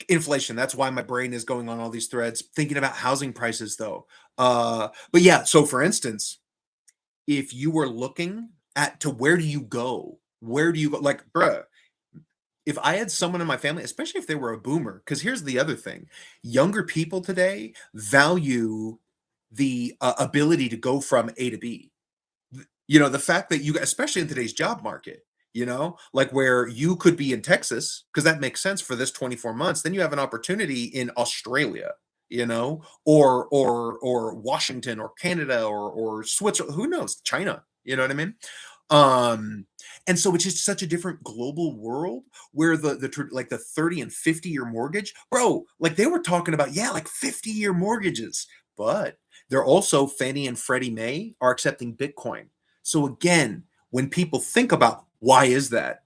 inflation. That's why my brain is going on all these threads, thinking about housing prices though. But yeah, so for instance, if you were looking at to where do you go? Where do you go? Like, bruh, if I had someone in my family, especially if they were a boomer, because here's the other thing: younger people today value the ability to go from A to B. You know, the fact that you, especially in today's job market, you know, like where you could be in Texas, because that makes sense for this 24 months, then you have an opportunity in Australia, you know, or Washington or Canada or Switzerland, who knows, China, you know what I mean? Um, and so it's just such a different global world where like the 30 and 50-year mortgage, bro, like they were talking about, yeah, like 50-year mortgages, but they're also Fannie and Freddie Mae are accepting Bitcoin. So again, when people think about why is that,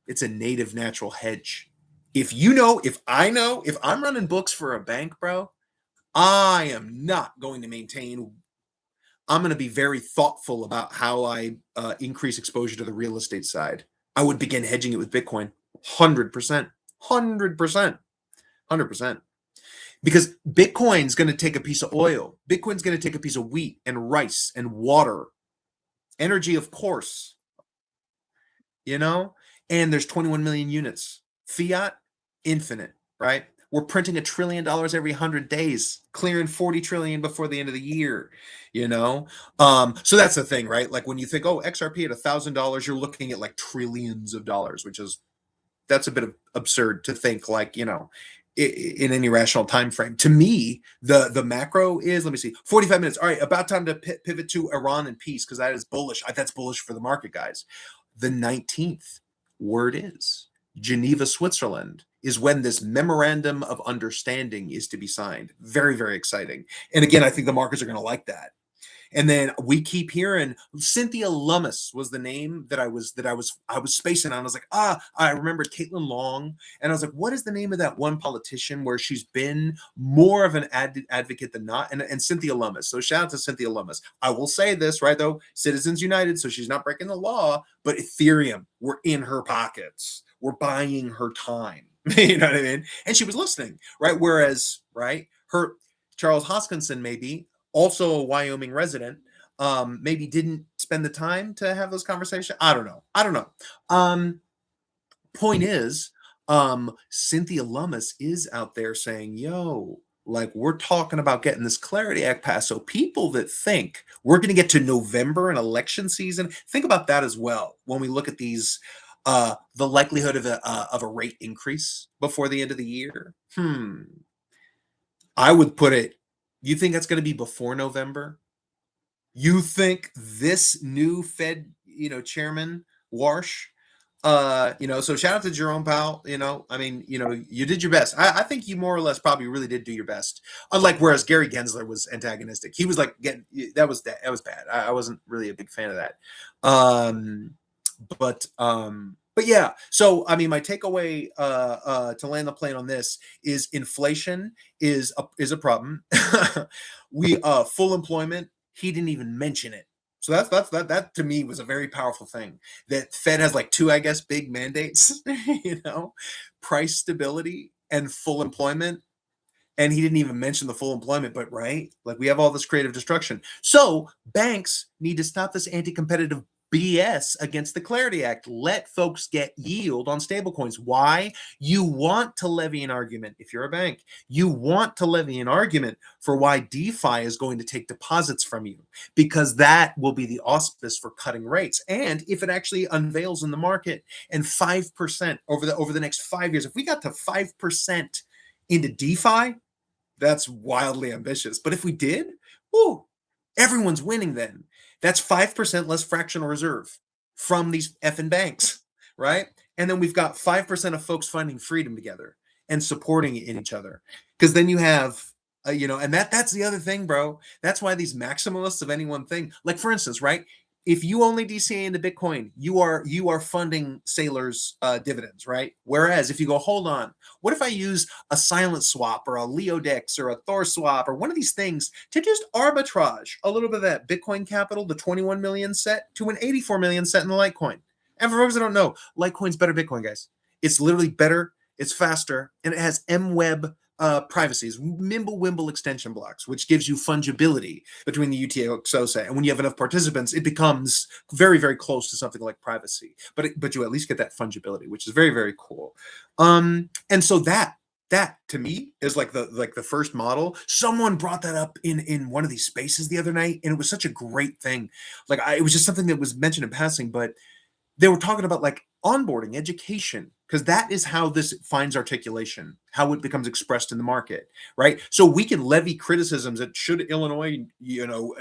it's a native natural hedge. If you know, if I know, if I'm running books for a bank, bro, I am not going to maintain. I'm going to be very thoughtful about how I increase exposure to the real estate side. I would begin hedging it with Bitcoin, 100%, 100%, 100%. Because Bitcoin's going to take a piece of oil. Bitcoin's going to take a piece of wheat and rice and water, energy, of course, you know, and there's 21 million units. Fiat, infinite, right? We're printing $1 trillion every 100 days, clearing 40 trillion before the end of the year, you know? So that's the thing, right? Like when you think, oh, XRP at $1,000, you're looking at like trillions of dollars, which is, that's a bit of absurd to think like, you know, in any rational time frame. To me, the macro is, let me see, 45 minutes. All right, about time to pivot to Iran and peace, because that is bullish. That's bullish for the market, guys. The 19th, word is Geneva, Switzerland, is when this memorandum of understanding is to be signed. Very, very exciting. And again, I think the markets are going to like that. And then we keep hearing Cynthia Lummis was the name that I was spacing on. I was like, I remembered Caitlin Long, and I was like, what is the name of that one politician where she's been more of an advocate than not? And Cynthia Lummis. So shout out to Cynthia Lummis. I will say this right though, Citizens United, so she's not breaking the law, but Ethereum, we're in her pockets. We're buying her time. You know what I mean? And she was listening, right? Whereas, right, her Charles Hoskinson maybe also a Wyoming resident, maybe didn't spend the time to have those conversations. I don't know. I don't know. Point is, Cynthia Lummis is out there saying, yo, like we're talking about getting this Clarity Act passed. So people that think we're going to get to November and election season, think about that as well. When we look at these, the likelihood of a rate increase before the end of the year. I would put it, you think that's going to be before November? You think this new Fed, you know, chairman, Warsh, you know, so shout out to Jerome Powell, you know, I mean, you know, you did your best. I think you more or less probably really did do your best. Unlike whereas Gary Gensler was antagonistic. He was like getting, that was bad. I wasn't really a big fan of that. But yeah, so I mean, my takeaway to land the plane on this is inflation is a problem. We full employment. He didn't even mention it. So that to me was a very powerful thing. That Fed has like two, I guess, big mandates. You know, price stability and full employment. And he didn't even mention the full employment, but right, like we have all this creative destruction. So banks need to stop this anti-competitive BS against the Clarity Act. Let folks get yield on stablecoins. Why? You want to levy an argument if you're a bank. You want to levy an argument for why DeFi is going to take deposits from you, because that will be the auspice for cutting rates. And if it actually unveils in the market and 5% over the next 5 years, if we got to 5% into DeFi, that's wildly ambitious. But if we did, whoo, everyone's winning then. That's 5% less fractional reserve from these effing banks, right? And then we've got 5% of folks finding freedom together and supporting in each other. Because then you have, you know, and that's the other thing, bro. That's why these maximalists of any one thing, like for instance, right? If you only DCA into Bitcoin, you are funding Sailor's dividends, right? Whereas if you go, hold on, what if I use a silent swap or a Leodex or a Thor swap or one of these things to just arbitrage a little bit of that Bitcoin capital, the 21 million set to an 84 million set in the Litecoin? And for folks that don't know, Litecoin's better Bitcoin, guys. It's literally better, it's faster, and it has MWeb privacies, Mimblewimble extension blocks, which gives you fungibility between the UTXO set. And when you have enough participants, it becomes very, very close to something like privacy. But you at least get that fungibility, which is very, very cool. And so that That to me is like the first model. Someone brought that up in one of these spaces the other night, and it was such a great thing. It was just something that was mentioned in passing, but they were talking about like onboarding education because that is how this finds articulation, how it becomes expressed in the market, right? So we can levy criticisms that should Illinois,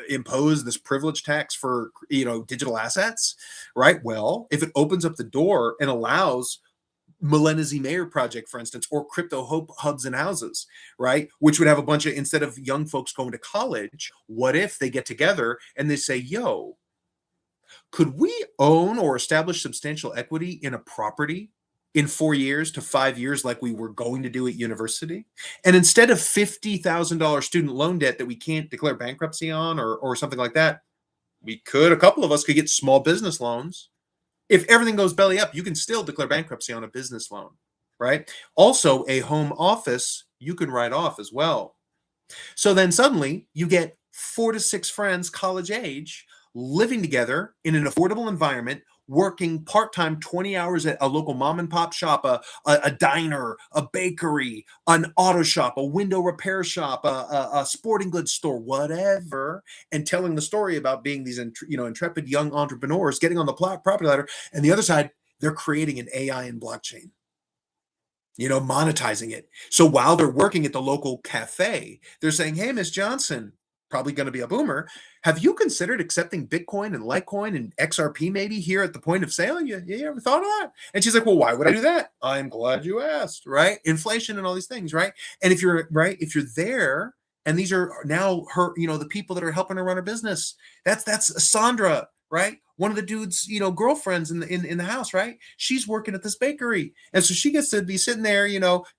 impose this privilege tax for digital assets, right? Well, if it opens up the door and allows Millennium Mayor Project, for instance, or crypto hubs and houses, right? Which would have a bunch of, instead of young folks going to college, what if they get together and they say, yo, could we own or establish substantial equity in a property in 4 years to 5 years, like we were going to do at university? And instead of $50,000 student loan debt that we can't declare bankruptcy on or something like that, a couple of us could get small business loans. If everything goes belly up, you can still declare bankruptcy on a business loan, right? Also, a home office you can write off as well. So then suddenly you get 4 to 6 friends, college age, living together in an affordable environment, working part time 20 hours at a local mom and pop shop, a diner, a bakery, an auto shop, a window repair shop, a sporting goods store, whatever, and telling the story about being these intrepid young entrepreneurs getting on the property ladder. And the other side, they're creating an AI and blockchain, monetizing it. So while they're working at the local cafe, they're saying, hey, Miss Johnson, probably going to be a boomer. Have you considered accepting Bitcoin and Litecoin and XRP maybe here at the point of sale? You ever thought of that? And she's like, well, why would I do that? I'm glad you asked, right? Inflation and all these things, right? And if you're there, and these are now her, the people that are helping her run her business. That's Sandra, right? One of the dude's, girlfriends in the house, right? She's working at this bakery. And so she gets to be sitting there,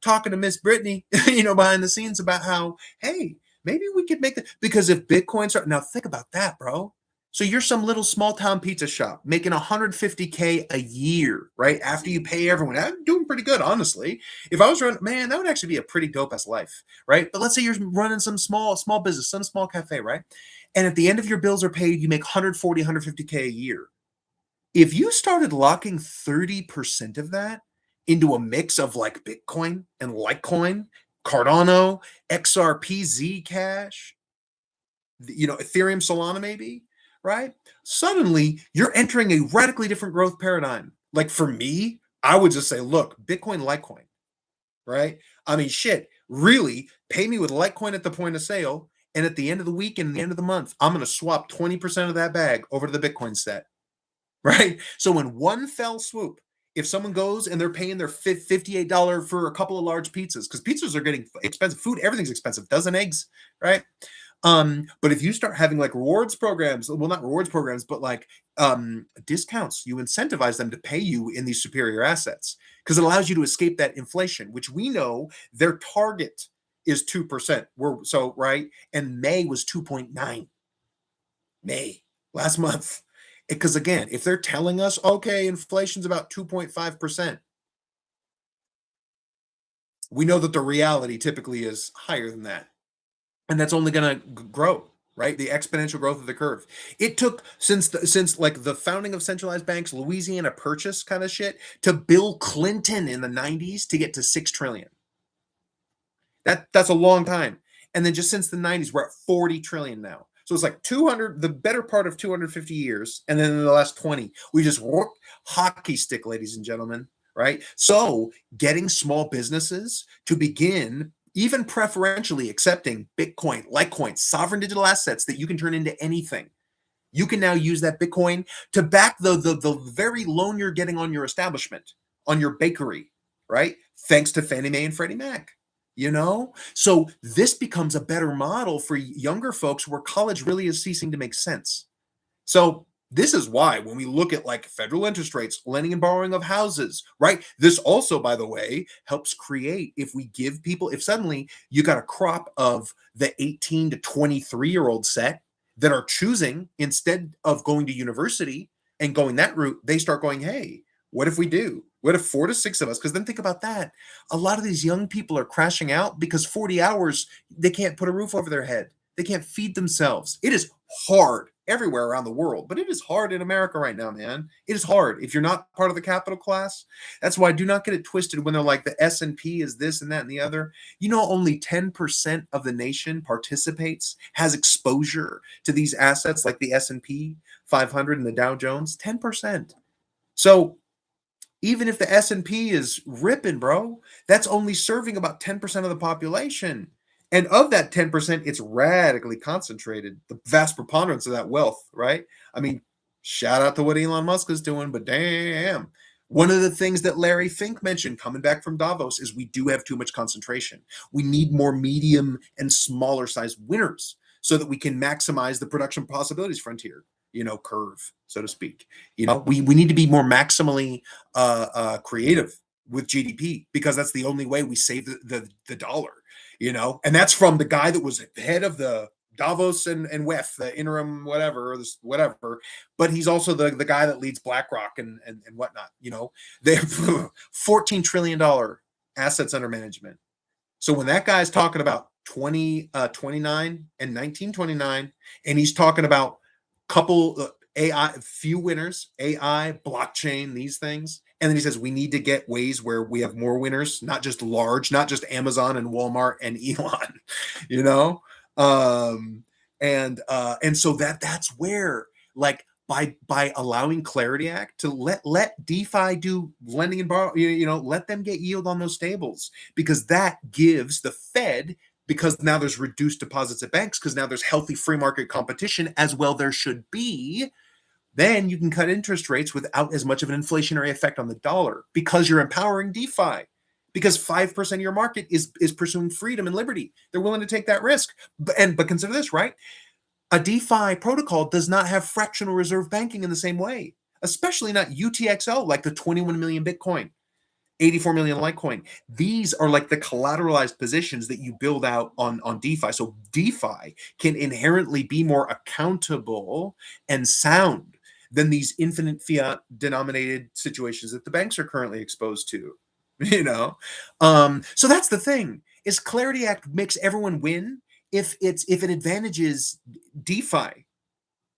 talking to Miss Brittany, behind the scenes about how, hey, maybe we could make it, because if Bitcoin start, now think about that, bro. So you're some little small town pizza shop making 150K a year, right? After you pay everyone. I'm doing pretty good, honestly. If I was running, man, that would actually be a pretty dope ass life, right? But let's say you're running some small business, some small cafe, right? And at the end of your bills are paid, you make 140, 150K a year. If you started locking 30% of that into a mix of like Bitcoin and Litecoin, Cardano, XRP, Zcash, Ethereum, Solana, maybe, right? Suddenly you're entering a radically different growth paradigm. Like for me, I would just say, look, Bitcoin, Litecoin, right? I mean, shit, really pay me with Litecoin at the point of sale. And at the end of the week and the end of the month, I'm going to swap 20% of that bag over to the Bitcoin set, right? So in one fell swoop, if someone goes and they're paying their $58 for a couple of large pizzas, because pizzas are getting expensive, food, everything's expensive, dozen eggs, right? But if you start having like rewards programs, well, not rewards programs, but like discounts, you incentivize them to pay you in these superior assets because it allows you to escape that inflation, which we know their target is 2%. Right, and May was 2.9. May last month. Because again, if they're telling us, okay, inflation's about 2.5%, we know that the reality typically is higher than that. And that's only going to grow, right? The exponential growth of the curve. It took since like the founding of centralized banks, Louisiana Purchase kind of shit, to Bill Clinton in the 90s to get to 6 trillion. That's a long time. And then just since the 90s, we're at 40 trillion now. So it's like 200, the better part of 250 years. And then in the last 20, we just worked hockey stick, ladies and gentlemen, right? So getting small businesses to begin even preferentially accepting Bitcoin, Litecoin, sovereign digital assets that you can turn into anything. You can now use that Bitcoin to back the very loan you're getting on your establishment, on your bakery, right? Thanks to Fannie Mae and Freddie Mac. So this becomes a better model for younger folks where college really is ceasing to make sense. So this is why when we look at like federal interest rates, lending and borrowing of houses, right? This also, by the way, helps create, if we give people, if suddenly you got a crop of the 18 to 23-year-old set that are choosing, instead of going to university and going that route, they start going, hey, what if we do? What if 4 to 6 of us? Because then think about that. A lot of these young people are crashing out because 40 hours, they can't put a roof over their head. They can't feed themselves. It is hard everywhere around the world, but it is hard in America right now, man. It is hard if you're not part of the capital class. That's why do not get it twisted when they're like the S&P is this and that and the other. You know, only 10% of the nation participates, has exposure to these assets like the S&P 500 and the Dow Jones. 10%. So even if the S&P is ripping, bro, that's only serving about 10% of the population. And of that 10%, it's radically concentrated, the vast preponderance of that wealth, right? I mean, shout out to what Elon Musk is doing, but damn. One of the things that Larry Fink mentioned coming back from Davos is we do have too much concentration. We need more medium and smaller sized winners so that we can maximize the production possibilities frontier, curve, so to speak. We need to be more maximally creative with GDP because that's the only way we save the dollar, and that's from the guy that was head of the Davos and WEF, the interim whatever, but he's also the guy that leads BlackRock and whatnot. They have $14 trillion assets under management. So when that guy's talking about 2029 and 1929, and he's talking about couple AI, few winners, AI, blockchain, these things. And then he says we need to get ways where we have more winners, not just large, not just Amazon and Walmart and Elon, you know? And so that's where, like, by allowing Clarity Act to let DeFi do lending and borrow, let them get yield on those stables, because that gives the Fed, because now there's reduced deposits at banks, because now there's healthy free market competition, as well there should be. Then you can cut interest rates without as much of an inflationary effect on the dollar, because you're empowering DeFi, because 5% of your market is pursuing freedom and liberty. They're willing to take that risk. But consider this, right? A DeFi protocol does not have fractional reserve banking in the same way, especially not UTXO, like the 21 million Bitcoin, 84 million Litecoin. These are like the collateralized positions that you build out on DeFi. So DeFi can inherently be more accountable and sound than these infinite fiat denominated situations that the banks are currently exposed to. So that's the thing, is Clarity Act makes everyone win if it advantages DeFi.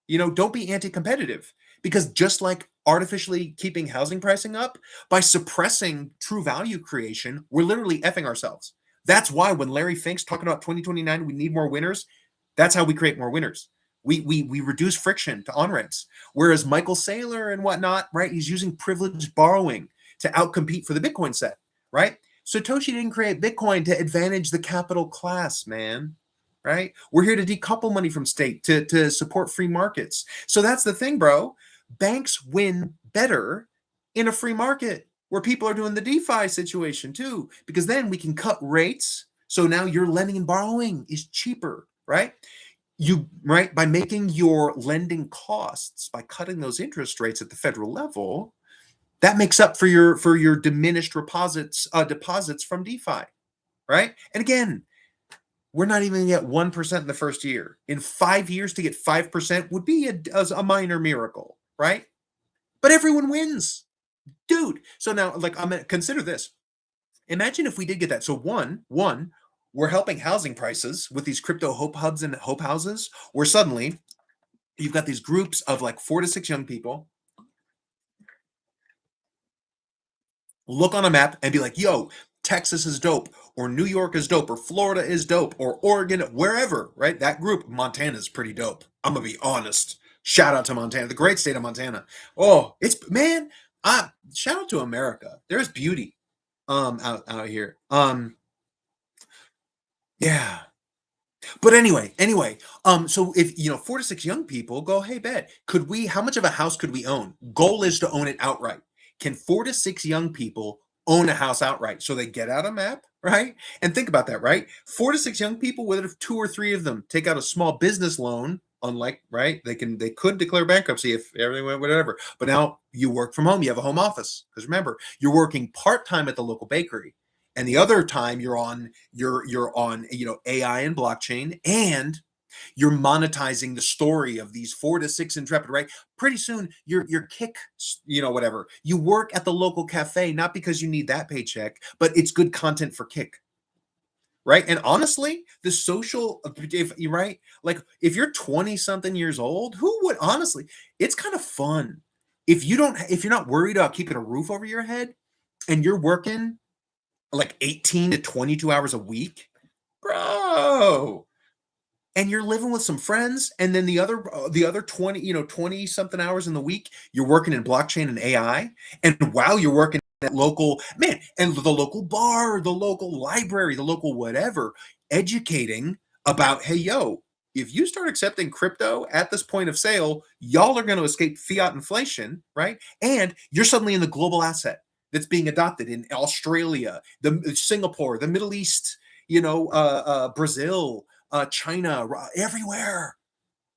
Don't be anti-competitive, because just like artificially keeping housing pricing up, by suppressing true value creation, we're literally effing ourselves. That's why when Larry Fink's talking about 2029, we need more winners. That's how we create more winners. We reduce friction to on-ramps. Whereas Michael Saylor and whatnot, right, he's using privileged borrowing to outcompete for the Bitcoin set, right? Satoshi didn't create Bitcoin to advantage the capital class, man. Right? We're here to decouple money from state to support free markets. So that's the thing, bro. Banks win better in a free market where people are doing the DeFi situation too, because then we can cut rates. So now your lending and borrowing is cheaper, right? By making your lending costs, by cutting those interest rates at the federal level, that makes up for your diminished deposits from DeFi, right? And again, we're not even going to get 1% in the first year. In 5 years, to get 5% would be a minor miracle, right? But everyone wins, dude. So now, like, I'm gonna consider this. Imagine if we did get that. So one, we're helping housing prices with these crypto hope hubs and hope houses, where suddenly you've got these groups of like 4 to 6 young people look on a map and be like, yo, Texas is dope, or New York is dope, or Florida is dope, or Oregon, wherever, right? That group, Montana is pretty dope. I'm gonna be honest. Shout out to Montana, the great state of Montana. Oh, shout out to America. There's beauty out here. Yeah. But anyway, so if 4 to 6 young people go, hey, bet, how much of a house could we own? Goal is to own it outright. Can 4 to 6 young people own a house outright? So they get out a map, right? And think about that, right? 4 to 6 young people, whether 2 or 3 of them take out a small business loan, unlike, right? They could declare bankruptcy if everything went whatever. But now you work from home, you have a home office. Because remember, you're working part-time at the local bakery. And the other time you're on AI and blockchain, and you're monetizing the story of these 4 to 6 intrepid, right? Pretty soon your kick, whatever. You work at the local cafe, not because you need that paycheck, but it's good content for kick. right? And honestly, the social, if you're right, like if you're 20 something years old, who would honestly, it's kind of fun. If you're not worried about keeping a roof over your head and you're working like 18 to 22 hours a week, bro, and you're living with some friends, and then the other 20, 20 something hours in the week you're working in blockchain and AI, and while you're working at local man and the local bar, the local library, the local whatever, educating about, hey, yo, if you start accepting crypto at this point of sale, y'all are going to escape fiat inflation, right? And you're suddenly in the global asset that's being adopted in Australia, the Singapore, the Middle East, Brazil, China, everywhere,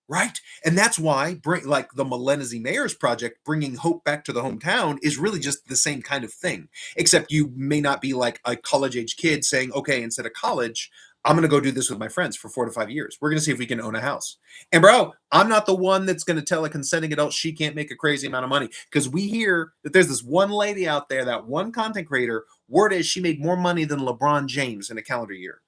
right? And that's why, like the Melenzi Mayors project, bringing hope back to the hometown, is really just the same kind of thing. Except you may not be like a college age kid saying, okay, instead of college, I'm going to go do this with my friends for 4 to 5 years. We're going to see if we can own a house. And bro, I'm not the one that's going to tell a consenting adult she can't make a crazy amount of money, because we hear that there's this one lady out there, that one content creator, word is she made more money than LeBron James in a calendar year.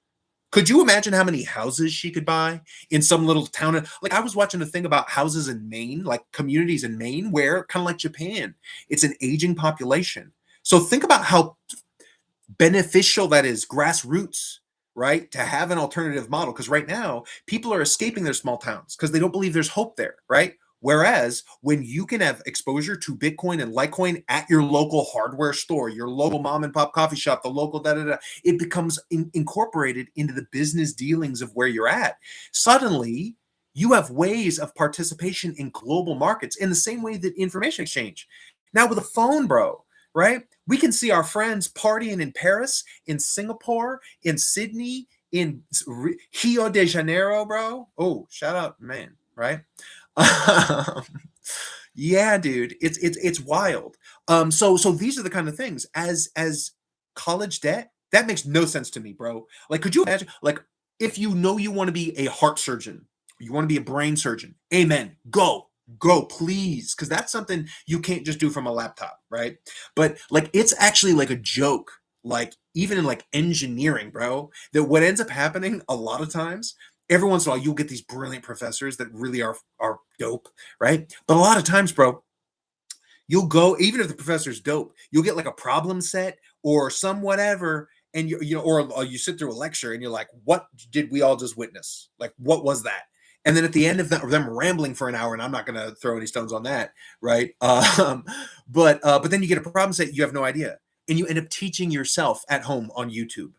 Could you imagine how many houses she could buy in some little town? Like I was watching a thing about houses in Maine, like communities in Maine, where kind of like Japan, it's an aging population. So think about how beneficial that is, grassroots, right? To have an alternative model. Because right now, people are escaping their small towns because they don't believe there's hope there, right? Whereas when you can have exposure to Bitcoin and Litecoin at your local hardware store, your local mom and pop coffee shop, the local da da da, it becomes incorporated into the business dealings of where you're at. Suddenly, you have ways of participation in global markets in the same way that information exchange. Now, with a phone, bro, right? We can see our friends partying in Paris, in Singapore, in Sydney, in Rio de Janeiro, bro. Oh, shout out, man, right? Um, yeah, dude, it's wild. So these are the kind of things, as college debt, that makes no sense to me, bro. Like, could you imagine, like, if you know you want to be a heart surgeon, you want to be a brain surgeon, amen, go, please, because that's something you can't just do from a laptop, right? But like, it's actually like a joke, like even in like engineering, bro, that what ends up happening a lot of times, every once in a while you'll get these brilliant professors that really are dope, right? But a lot of times, bro, you'll go, even if the professor's dope, you'll get like a problem set or some whatever, and or you sit through a lecture and you're like, what did we all just witness? Like, what was that? And then at the end of them rambling for an hour, and I'm not going to throw any stones on that, right? But then you get a problem set, you have no idea, and you end up teaching yourself at home on YouTube,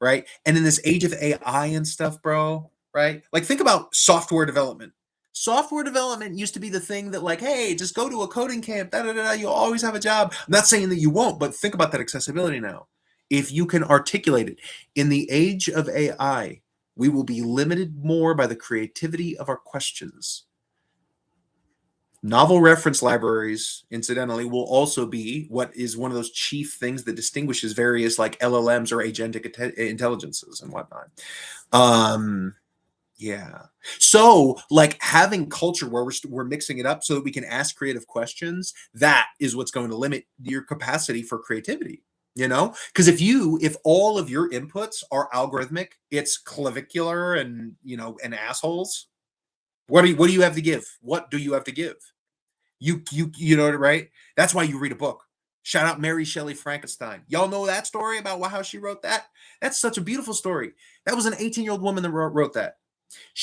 right? And in this age of AI and stuff, bro, right? Like think about software development. Software development used to be the thing that, like, hey, just go to a coding camp, da da da, you'll always have a job. I'm not saying that you won't, but think about that accessibility now. If you can articulate it, in the age of AI, we will be limited more by the creativity of our questions. Novel reference libraries, incidentally, will also be what is one of those chief things that distinguishes various like LLMs or agentic intelligences and whatnot. Um, yeah. So, like having culture where we're mixing it up so that we can ask creative questions, that is what's going to limit your capacity for creativity. Because if all of your inputs are algorithmic, it's clavicular and and assholes. What do you have to give? What do you have to give? You know it, right? That's why you read a book. Shout out Mary Shelley Frankenstein. Y'all know that story about how she wrote that? That's such a beautiful story. That was an 18-year-old woman that wrote that.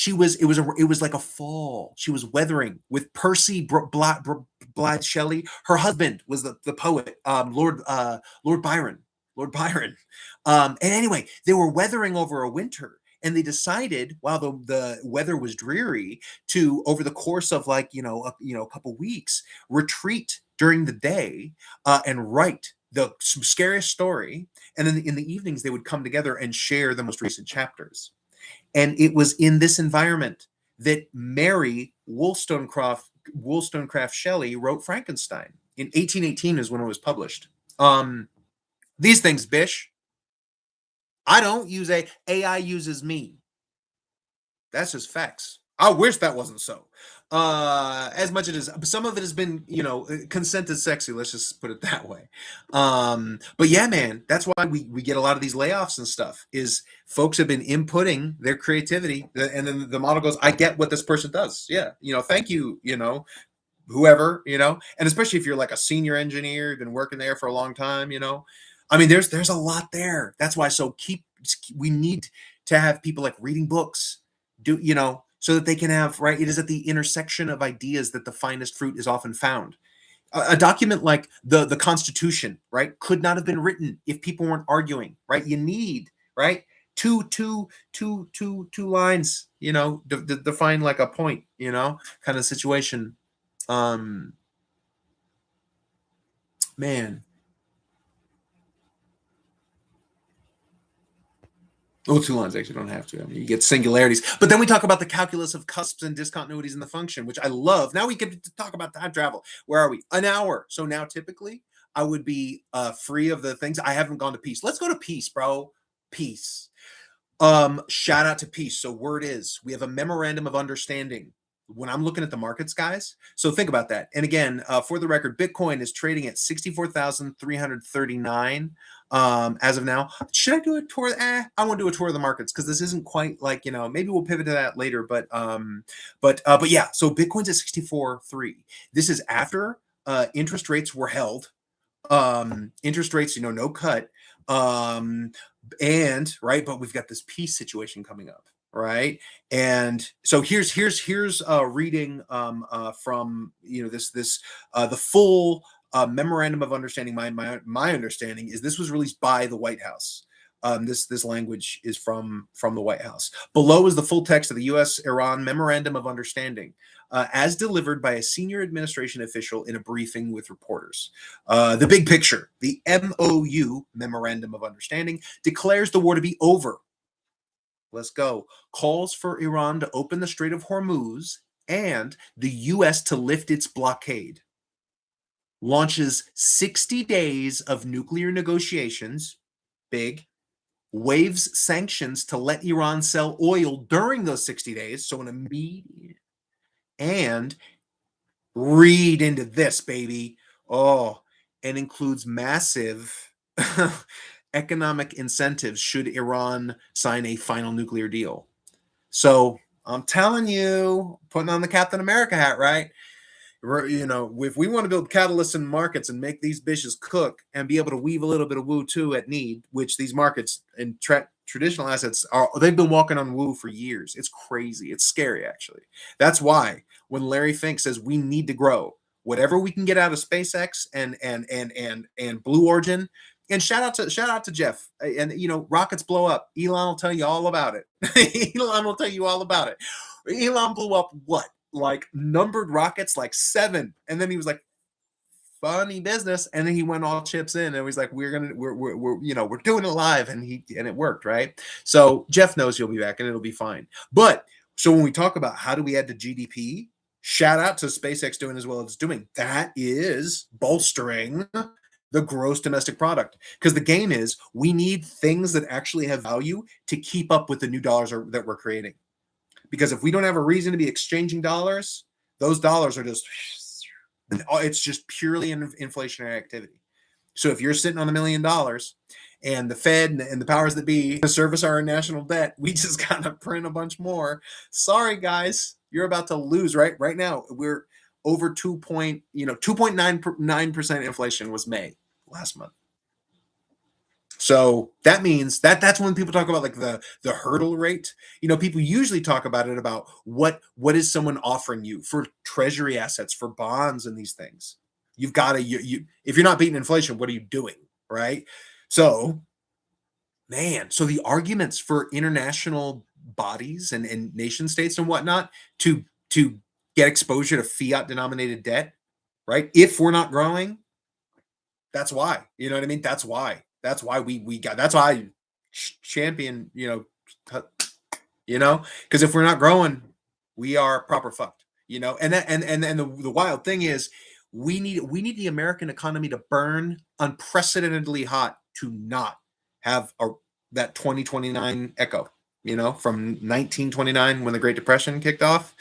It was like a fall. She was weathering with Percy Blythe Shelley. Her husband was the poet, Lord Byron. Lord Byron. And anyway, they were weathering over a winter, and they decided, while the weather was dreary, to, over the course of like a couple weeks, retreat during the day, and write the scariest story, and then in the evenings they would come together and share the most recent chapters. And it was in this environment that Mary Wollstonecraft Shelley wrote Frankenstein. In 1818 is when it was published. These things, Bish. I don't use AI uses me. That's just facts. I wish that wasn't so. As much as some of it has been, consent is sexy. Let's just put it that way. But yeah, man, that's why we get a lot of these layoffs and stuff. Is folks have been inputting their creativity, and then the model goes, "I get what this person does. Yeah, thank you. Whoever, and especially if you're like a senior engineer, you've been working there for a long time. I mean, there's a lot there. That's why. So we need to have people like reading books, so that they can have, right. It is at the intersection of ideas that the finest fruit is often found. A document like the Constitution, right, could not have been written if people weren't arguing, right. You need, right, two lines, to define like a point, kind of situation. um Man. Well, two lines actually don't have to. I mean, you get singularities. But then we talk about the calculus of cusps and discontinuities in the function, which I love. Now we get to talk about time travel. Where are we? An hour. So now typically I would be free of the things. I haven't gone to peace. Let's go to peace, bro. Peace. Shout out to peace. So word is we have a memorandum of understanding. When I'm looking at the markets, guys, so think about that. And again, for the record, Bitcoin is trading at 64,339 as of now. Should I do a tour? I want to do a tour of the markets because this isn't quite like, maybe we'll pivot to that later. But yeah, so Bitcoin's at 64.3. This is after interest rates were held. Interest rates, no cut. And right, but we've got this peace situation coming up, right? And so here's reading from this the full memorandum of understanding. My understanding is this was released by the White House. This language is from the White House. Below is the full text of the U.S.-Iran Memorandum of Understanding, as delivered by a senior administration official in a briefing with reporters. The big picture: the MoU, Memorandum of Understanding, declares the war to be over. Let's go. Calls for Iran to open the Strait of Hormuz and the U.S. to lift its blockade. Launches 60 days of nuclear negotiations. Big. Waives sanctions to let Iran sell oil during those 60 days. So an immediate. And read into this, baby. Oh, and includes massive economic incentives should Iran sign a final nuclear deal. So I'm telling you, putting on the Captain America hat, right? If we want to build catalysts in markets and make these bitches cook and be able to weave a little bit of woo too at need, which these markets and traditional assets they've been walking on woo for years. It's crazy. It's scary, actually. That's why when Larry Fink says we need to grow, whatever we can get out of SpaceX and Blue Origin. And shout out to Jeff. And rockets blow up. Elon will tell you all about it. Elon will tell you all about it. Elon blew up what? Like numbered rockets, like 7, and then he was like, funny business, and then he went all chips in, and he was like, we're doing it live, and it worked, right? So Jeff knows he'll be back and it'll be fine. But so when we talk about how do we add to GDP, shout out to SpaceX doing as well as it's doing. That is bolstering the gross domestic product, because the game is we need things that actually have value to keep up with the new dollars that we're creating. Because if we don't have a reason to be exchanging dollars, those dollars are it's just purely inflationary activity. So if you're sitting on $1 million and the Fed and the powers that be to service our national debt, we just got to print a bunch more. Sorry, guys, you're about to lose. Right now, we're over 2.99% inflation was May last month. So that means that's when people talk about like the hurdle rate. People usually talk about it about what is someone offering you for treasury assets, for bonds and these things. You've got to if you're not beating inflation, what are you doing, right? So, man, so the arguments for international bodies and nation states and whatnot to get exposure to fiat denominated debt, right? If we're not growing, that's why. You know what I mean? That's why. That's why we got. That's why I champion. Because if we're not growing, we are proper fucked. And the wild thing is, we need the American economy to burn unprecedentedly hot to not have that 2029 echo. from 1929 when the Great Depression kicked off.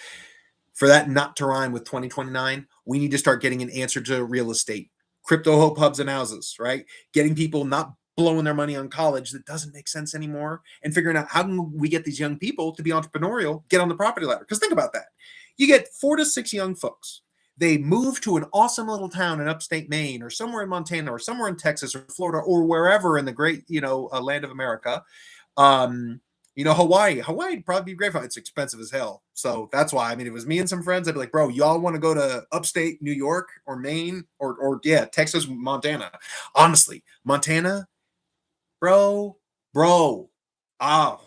For that not to rhyme with 2029, we need to start getting an answer to real estate, crypto hope hubs and houses, right? Getting people not blowing their money on college that doesn't make sense anymore, and figuring out how can we get these young people to be entrepreneurial, get on the property ladder. Because think about that. You get 4 to 6 young folks. They move to an awesome little town in upstate Maine or somewhere in Montana or somewhere in Texas or Florida or wherever in the great, land of America. Um, Hawaii. Hawaii would probably be great for it. It's expensive as hell. So that's why. I mean, if it was me and some friends, I'd be like, bro, y'all want to go to upstate New York or Maine or yeah, Texas, Montana. Honestly, Montana, bro. Oh.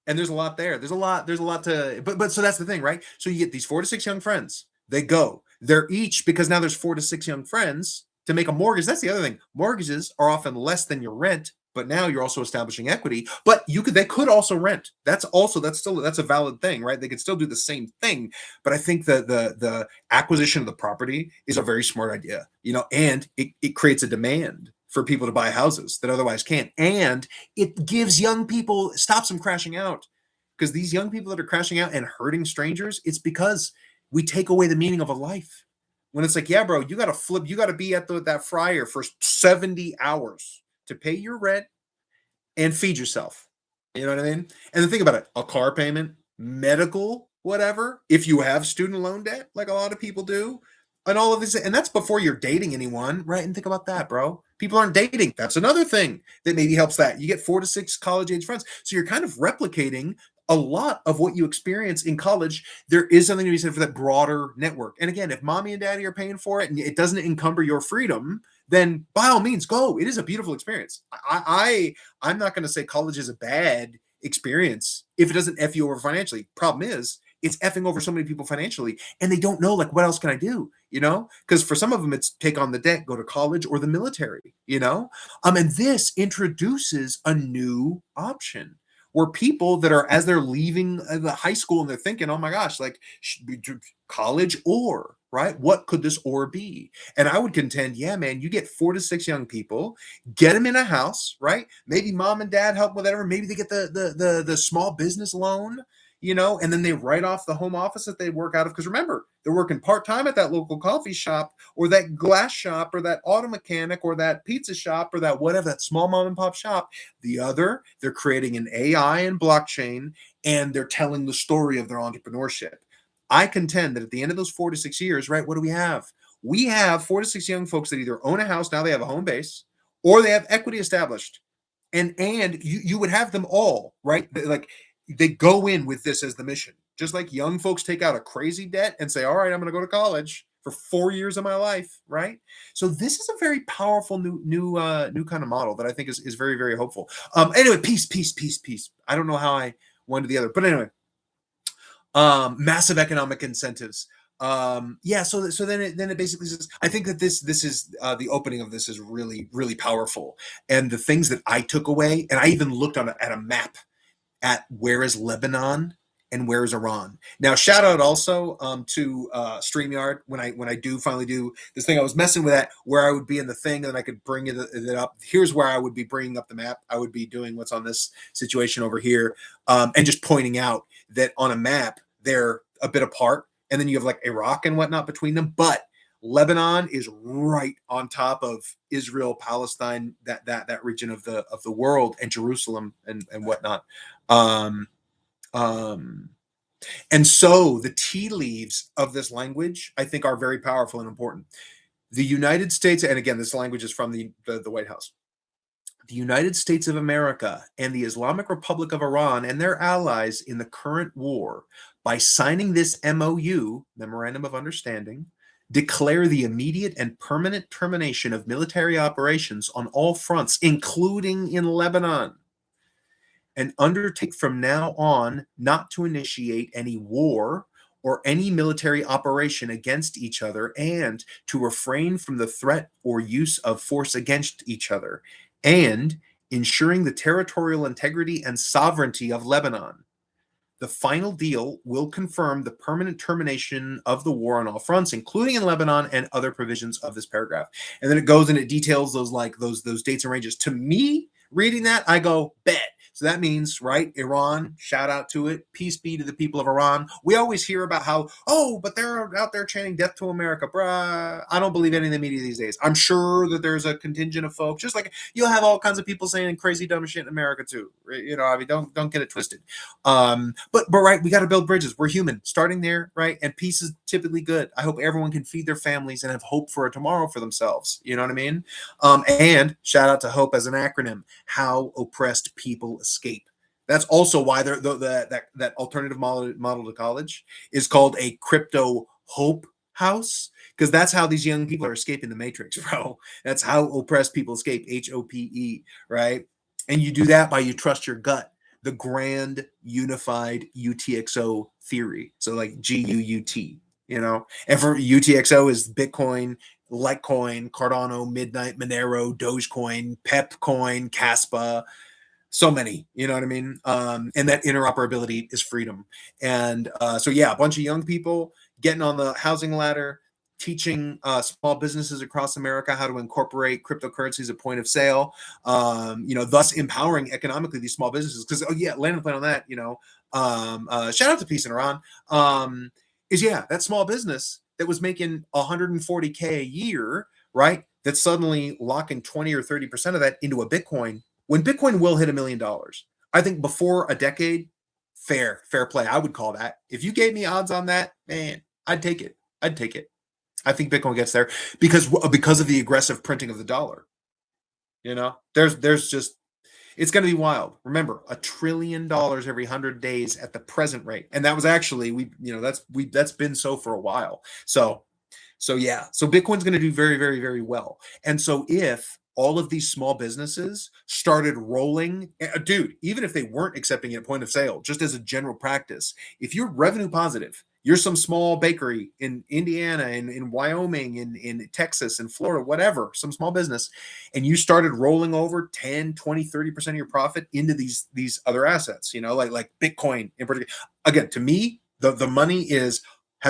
And there's a lot there. There's a lot but so that's the thing, right? So you get these 4 to 6 young friends. They go. They're each, because now there's 4 to 6 young friends to make a mortgage. That's the other thing. Mortgages are often less than your rent, but now you're also establishing equity. But they could also rent. That's a valid thing, right? They could still do the same thing. But I think the acquisition of the property is a very smart idea, and it creates a demand for people to buy houses that otherwise can't. And it gives young people, stops them crashing out. Because these young people that are crashing out and hurting strangers, it's because we take away the meaning of a life. When it's like, yeah, bro, you got to be at that fryer for 70 hours to pay your rent and feed yourself. You know what I mean? And the thing about it, a car payment, medical, whatever, if you have student loan debt, like a lot of people do, and all of this, and that's before you're dating anyone, right? And think about that, bro. People aren't dating. That's another thing that maybe helps that. You get 4 to 6 college age friends. So you're kind of replicating a lot of what you experience in college. There is something to be said for that broader network. And again, if mommy and daddy are paying for it and it doesn't encumber your freedom, then by all means, go. It is a beautiful experience. I'm not going to say college is a bad experience if it doesn't F you over financially. Problem is, it's effing over so many people financially, and they don't know, like, what else can I do? Because for some of them, it's take on the debt, go to college or the military. And this introduces a new option where people that are, as they're leaving the high school and they're thinking, oh my gosh, like, college or, right? What could this or be? And I would contend, yeah, man, you get 4 to 6 young people, get them in a house, right? Maybe mom and dad help with whatever. Maybe they get the small business loan, and then they write off the home office that they work out of. Because remember, they're working part-time at that local coffee shop or that glass shop or that auto mechanic or that pizza shop or that whatever, that small mom and pop shop. The other, they're creating an AI and blockchain, and they're telling the story of their entrepreneurship. I contend that at the end of those 4 to 6 years, right, what do we have? We have 4 to 6 young folks that either own a house, now they have a home base, or they have equity established. And you would have them all, right? Like, they go in with this as the mission. Just like young folks take out a crazy debt and say, all right, I'm going to go to college for 4 years of my life, right? So this is a very powerful new kind of model that I think is very, very hopeful. Anyway, peace. I don't know how I one to the other, but anyway, massive economic incentives. So then it basically says, I think that this is the opening of this is really, really powerful. And the things that I took away, and I even looked at a map at where is Lebanon and where is Iran. Now, shout out also to StreamYard when I do finally do this thing. I was messing with that where I would be in the thing and I could bring it up. Here's where I would be bringing up the map. I would be doing what's on this situation over here, and just pointing out that on a map they're a bit apart, and then you have like Iraq and whatnot between them, but Lebanon is right on top of Israel, Palestine, that region of the world, and Jerusalem and whatnot. And so the tea leaves of this language, I think, are very powerful and important. The United States, and again, this language is from the White House. The United States of America and the Islamic Republic of Iran and their allies in the current war, by signing this MoU, Memorandum of Understanding, declare the immediate and permanent termination of military operations on all fronts, including in Lebanon, and undertake from now on not to initiate any war or any military operation against each other, and to refrain from the threat or use of force against each other, and ensuring the territorial integrity and sovereignty of Lebanon. The final deal will confirm the permanent termination of the war on all fronts, including in Lebanon, and other provisions of this paragraph. And then it goes and it details those dates and ranges. To me, reading that, I go, bet. So that means, right, Iran, shout out to it. Peace be to the people of Iran. We always hear about how, oh, but they're out there chanting death to America. Bruh, I don't believe any of the media these days. I'm sure that there's a contingent of folks, just like you'll have all kinds of people saying crazy dumb shit in America too. Right? I mean, don't get it twisted. But right, we got to build bridges. We're human. Starting there, right? And peace is typically good. I hope everyone can feed their families and have hope for a tomorrow for themselves. You know what I mean? And shout out to HOPE as an acronym, how oppressed people escape. That's also why that alternative model to college is called a crypto hope house, because that's how these young people are escaping the matrix, bro. That's how oppressed people escape, HOPE, right? And you do that by you trust your gut, the grand unified UTXO theory. So like GUUT. And for UTXO is Bitcoin, Litecoin, Cardano, Midnight, Monero, Dogecoin, Pepcoin, Caspa, so many, you know what I mean? And that interoperability is freedom. And so, yeah, a bunch of young people getting on the housing ladder, teaching small businesses across America how to incorporate cryptocurrencies at point of sale, thus empowering economically these small businesses. Because, oh, yeah, land and plan on that, shout out to Peace in Iran, that small business that was making 140K a year, right? That's suddenly locking 20 or 30% of that into a Bitcoin when Bitcoin will hit $1 million. I think before a decade, fair play. I would call that. If you gave me odds on that, man, I'd take it. I think Bitcoin gets there because of the aggressive printing of the dollar. There's just, it's going to be wild. Remember, $1 trillion every 100 days at the present rate, and that was actually that's been so for a while. So Bitcoin's going to do very, very, very well. And so if all of these small businesses started rolling, dude, even if they weren't accepting it at point of sale, just as a general practice, if you're revenue positive, you're some small bakery in Indiana, in Wyoming, in Texas, in Florida, whatever, some small business, and you started rolling over 10, 20, 30% of your profit into these other assets, like Bitcoin in particular. Again, to me, the money has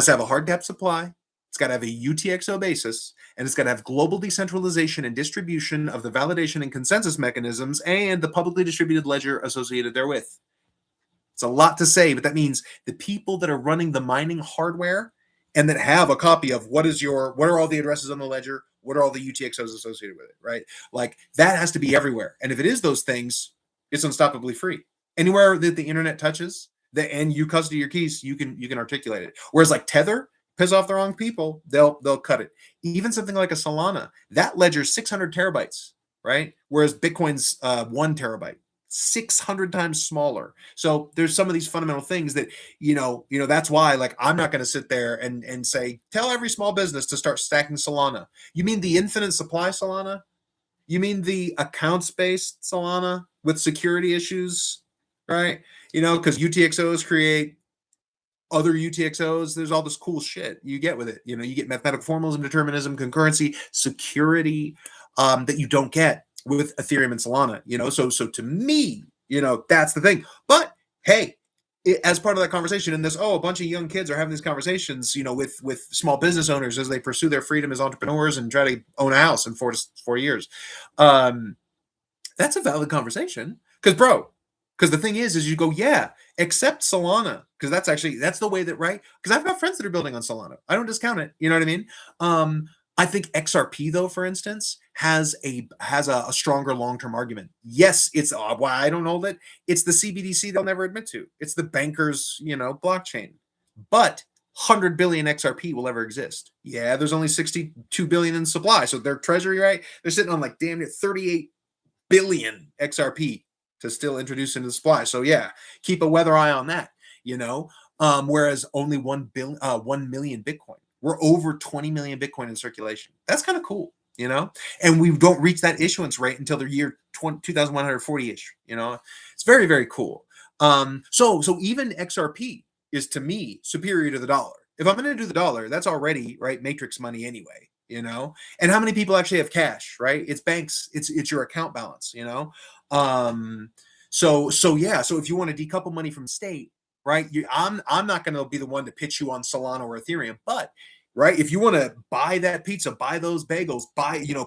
to have a hard cap supply. It's got to have a UTXO basis, and it's got to have global decentralization and distribution of the validation and consensus mechanisms and the publicly distributed ledger associated therewith. It's a lot to say, but that means the people that are running the mining hardware and that have a copy of what are all the addresses on the ledger, what are all the UTXOs associated with it, right? Like that has to be everywhere. And if it is those things, it's unstoppably free. Anywhere that the internet touches, and you custody your keys, you can articulate it. Whereas like Tether, piss off the wrong people, they'll cut it. Even something like a Solana, that ledger's 600 terabytes, right? Whereas Bitcoin's 1 terabyte, 600 times smaller. So there's some of these fundamental things that, that's why, like, I'm not going to sit there and say, tell every small business to start stacking Solana. You mean the infinite supply Solana? You mean the accounts-based Solana with security issues, right? Because UTXOs create other UTXOs, there's all this cool shit you get with it. You get mathematical formalism, determinism, concurrency, security that you don't get with Ethereum and Solana. So to me, that's the thing. But hey, as part of that conversation, in this, a bunch of young kids are having these conversations, with small business owners as they pursue their freedom as entrepreneurs and try to own a house in 4 years. That's a valid conversation because the thing is you go, yeah, accept Solana, because that's the way that, right? Because I've got friends that are building on Solana. I don't discount it. You know what I mean? I think XRP, though, for instance, has a stronger long-term argument. Yes, it's why I don't know that it's the CBDC they'll never admit to. It's the bankers, blockchain. But 100 billion XRP will ever exist. Yeah, there's only 62 billion in supply. So their treasury, right? They're sitting on like damn near 38 billion XRP to still introduce into the supply. So yeah, keep a weather eye on that, whereas only 1 million Bitcoin. We're over 20 million Bitcoin in circulation. That's kind of cool, and we don't reach that issuance rate until the year 2140-ish, it's very, very cool. So even XRP is, to me, superior to the dollar. If I'm going to do the dollar, that's already, right, matrix money anyway, and how many people actually have cash, right? It's banks, it's your account balance, so if you want to decouple money from state, right, I'm not going to be the one to pitch you on Solana or Ethereum, but right, if you want to buy that pizza, buy those bagels,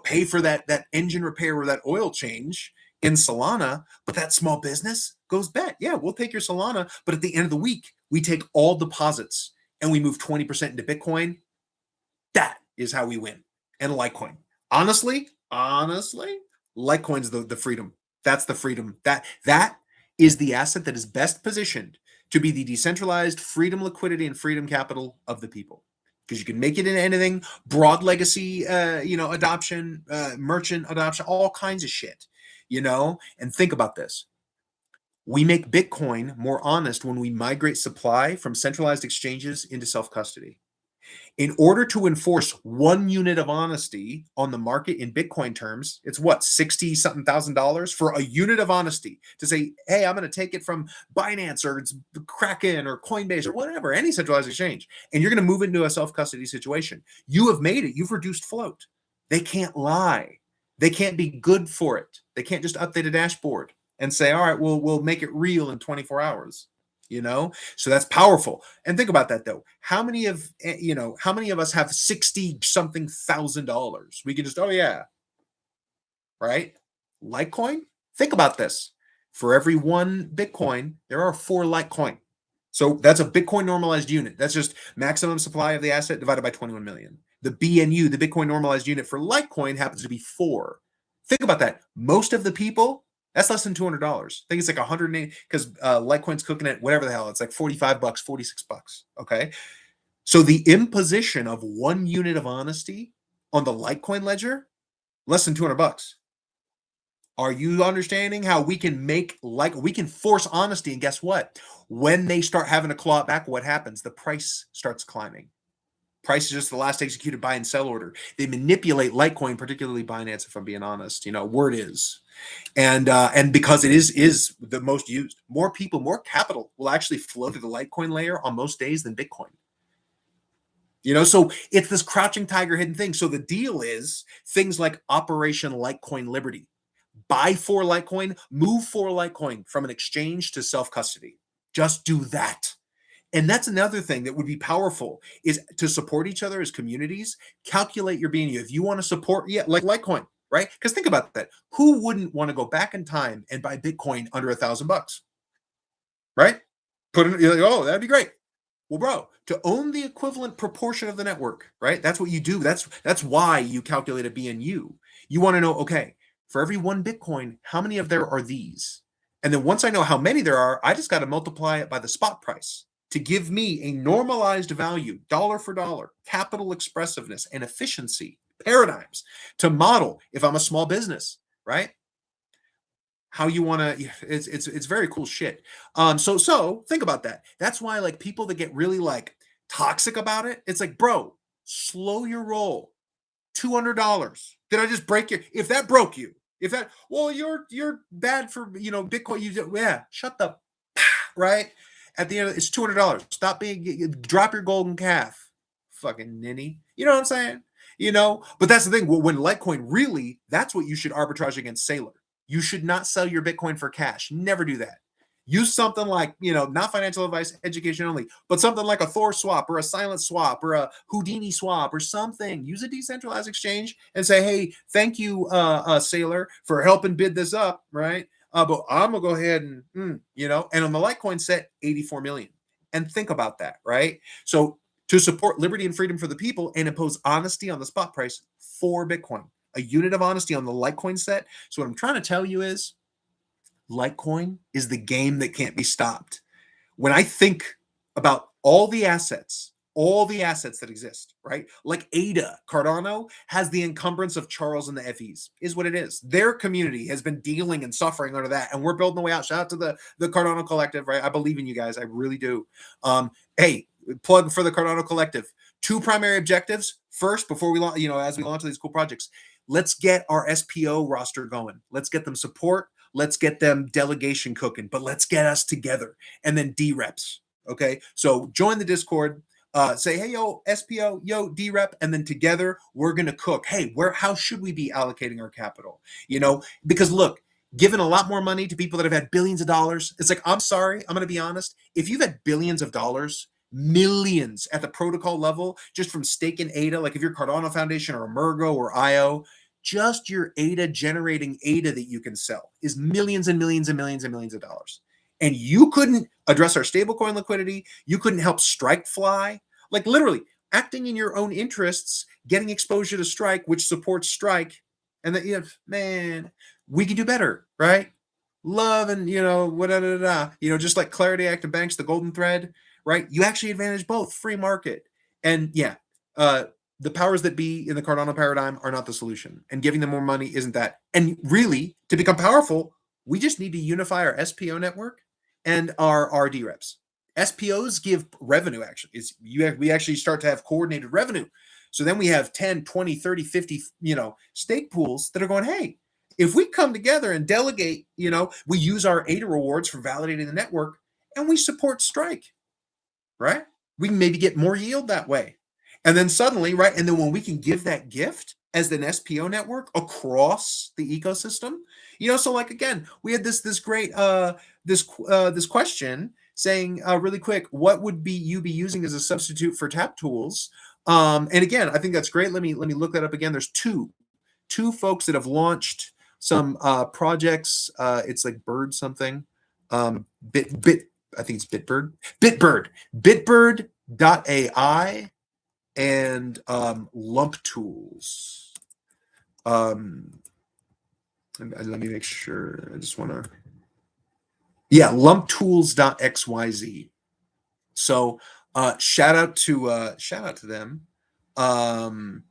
pay for that engine repair or that oil change in Solana, but that small business goes, bet, yeah, we'll take your Solana, but at the end of the week, we take all deposits and we move 20% into Bitcoin. That is how we win. And Litecoin. Honestly, Litecoin's the freedom. That's the freedom. That is the asset that is best positioned to be the decentralized freedom, liquidity, and freedom capital of the people. Because you can make it into anything, broad legacy, adoption, merchant adoption, all kinds of shit, And think about this: we make Bitcoin more honest when we migrate supply from centralized exchanges into self custody. In order to enforce 1 unit of honesty on the market in Bitcoin terms, it's what, 60 something $1,000 for a unit of honesty to say, hey, I'm going to take it from Binance or it's Kraken or Coinbase or whatever, any centralized exchange, and you're going to move into a self-custody situation. You have made it. You've reduced float. They can't lie. They can't be good for it. They can't just update a dashboard and say, all right, we'll make it real in 24 hours. So that's powerful. And think about that though. How many of us have 60 something $1,000? We can just, oh yeah, right? Litecoin. Think about this: for every 1 Bitcoin, there are 4 Litecoin. So that's a Bitcoin normalized unit. That's just maximum supply of the asset divided by 21 million. The BNU, the Bitcoin normalized unit for Litecoin, happens to be 4. Think about that. Most of the people, that's less than $200. I think it's like 180, because Litecoin's cooking at whatever the hell. It's like $45, $46. Okay. So the imposition of 1 unit of honesty on the Litecoin ledger, less than $200. Are you understanding how we can we can force honesty? And guess what? When they start having to claw it back, what happens? The price starts climbing. Price is just the last executed buy and sell order. They manipulate Litecoin, particularly Binance, if I'm being honest. Word is. And because it is the most used, more people, more capital will actually flow to the Litecoin layer on most days than Bitcoin. So it's this crouching tiger hidden thing. So the deal is things like Operation Litecoin Liberty. Buy 4 Litecoin, move 4 Litecoin from an exchange to self-custody. Just do that. And that's another thing that would be powerful, is to support each other as communities. Calculate your BNU. If you want to support, like Litecoin, right? Because think about that. Who wouldn't want to go back in time and buy Bitcoin under $1,000? Right? You're like, oh, that'd be great. Well, bro, to own the equivalent proportion of the network, right? That's what you do. That's why you calculate a BNU. You want to know, okay, for every 1 Bitcoin, how many of there are these? And then once I know how many there are, I just got to multiply it by the spot price to give me a normalized value, dollar for dollar, capital expressiveness and efficiency paradigms to model if I'm a small business, right? How you want to, it's very cool shit. So think about that. That's why, like, people that get really like toxic about it, it's like, bro, slow your roll. $200. Did I just break your, if that broke you, well, you're bad for, Bitcoin. Shut the, right? At the end, it's $200. Stop drop your golden calf, fucking ninny. You know what I'm saying? But that's the thing. When Litecoin, really, that's what you should arbitrage against Sailor. You should not sell your Bitcoin for cash. Never do that. Use something like, not financial advice, education only, but something like a Thor swap or a Silent swap or a Houdini swap or something. Use a decentralized exchange and say, hey, thank you, Sailor, for helping bid this up, right? But I'm going to go ahead and, and on the Litecoin set, 84 million. And think about that, right? So to support liberty and freedom for the people and impose honesty on the spot price for Bitcoin, a unit of honesty on the Litecoin set. So what I'm trying to tell you is, Litecoin is the game that can't be stopped. When I think about all the assets that exist, right? Like ADA, Cardano has the encumbrance of Charles and the FEs, is what it is. Their community has been dealing and suffering under that, and we're building the way out. Shout out to the Cardano Collective, right? I believe in you guys. I really do. Hey, plug for the Cardano Collective. 2 primary objectives. First, before we launch, as we launch these cool projects, let's get our SPO roster going. Let's get them support. Let's get them delegation cooking, but let's get us together. And then D-reps, okay? So join the Discord, say, hey, yo, SPO, yo, D-rep, and then together we're going to cook. Hey, how should we be allocating our capital? Because look, giving a lot more money to people that have had billions of dollars, it's like, I'm sorry, I'm going to be honest. If you've had billions of dollars, millions at the protocol level, just from staking ADA, like if you're Cardano Foundation or Emergo or IO, just your ADA generating ADA that you can sell is millions and millions and millions and millions of dollars. And you couldn't address our stablecoin liquidity. You couldn't help Strike fly. Like literally acting in your own interests, getting exposure to Strike, which supports Strike. And that, man, we can do better, right? Love and, just like Clarity Act and Banks, the golden thread, right? You actually advantage both free market. And yeah, the powers that be in the Cardano paradigm are not the solution, and giving them more money isn't that. And really, to become powerful, we just need to unify our SPO network and our RD reps. SPOs give revenue, actually. We actually start to have coordinated revenue. So then we have 10, 20, 30, 50, stake pools that are going, hey, if we come together and delegate, we use our ADA rewards for validating the network and we support Strike, right? We can maybe get more yield that way. And then suddenly, right? And then when we can give that gift as an SPO network across the ecosystem, so like again, we had this great this question saying really quick, what would you be using as a substitute for tap tools? And again, I think that's great. Let me look that up again. There's two folks that have launched some projects. It's like Bird something. I think it's Bitbird.ai and Lump Tools. Let me make sure. I just want to. Yeah, lumptools.xyz. So shout out to them. Trying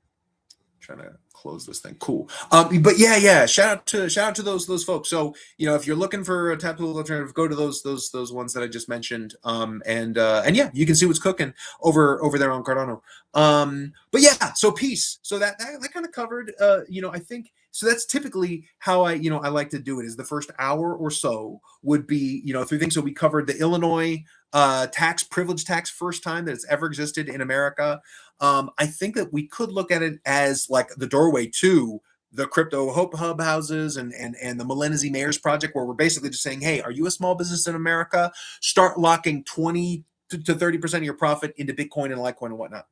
to close this thing. Cool. But yeah. Shout out to those folks. So if you're looking for a tap tool alternative, go to those ones that I just mentioned. And yeah, you can see what's cooking over there on Cardano. But yeah, so peace. So that kind of covered. I think so. That's typically how I like to do it. Is the first hour or so would be three things. So we covered the Illinois privilege tax, first time that it's ever existed in America. I think that we could look at it as like the doorway to the crypto Hope Hub houses and the Melenzi Mayors project, where we're basically just saying, hey, are you a small business in America? Start locking 20 to 30% of your profit into Bitcoin and Litecoin and whatnot.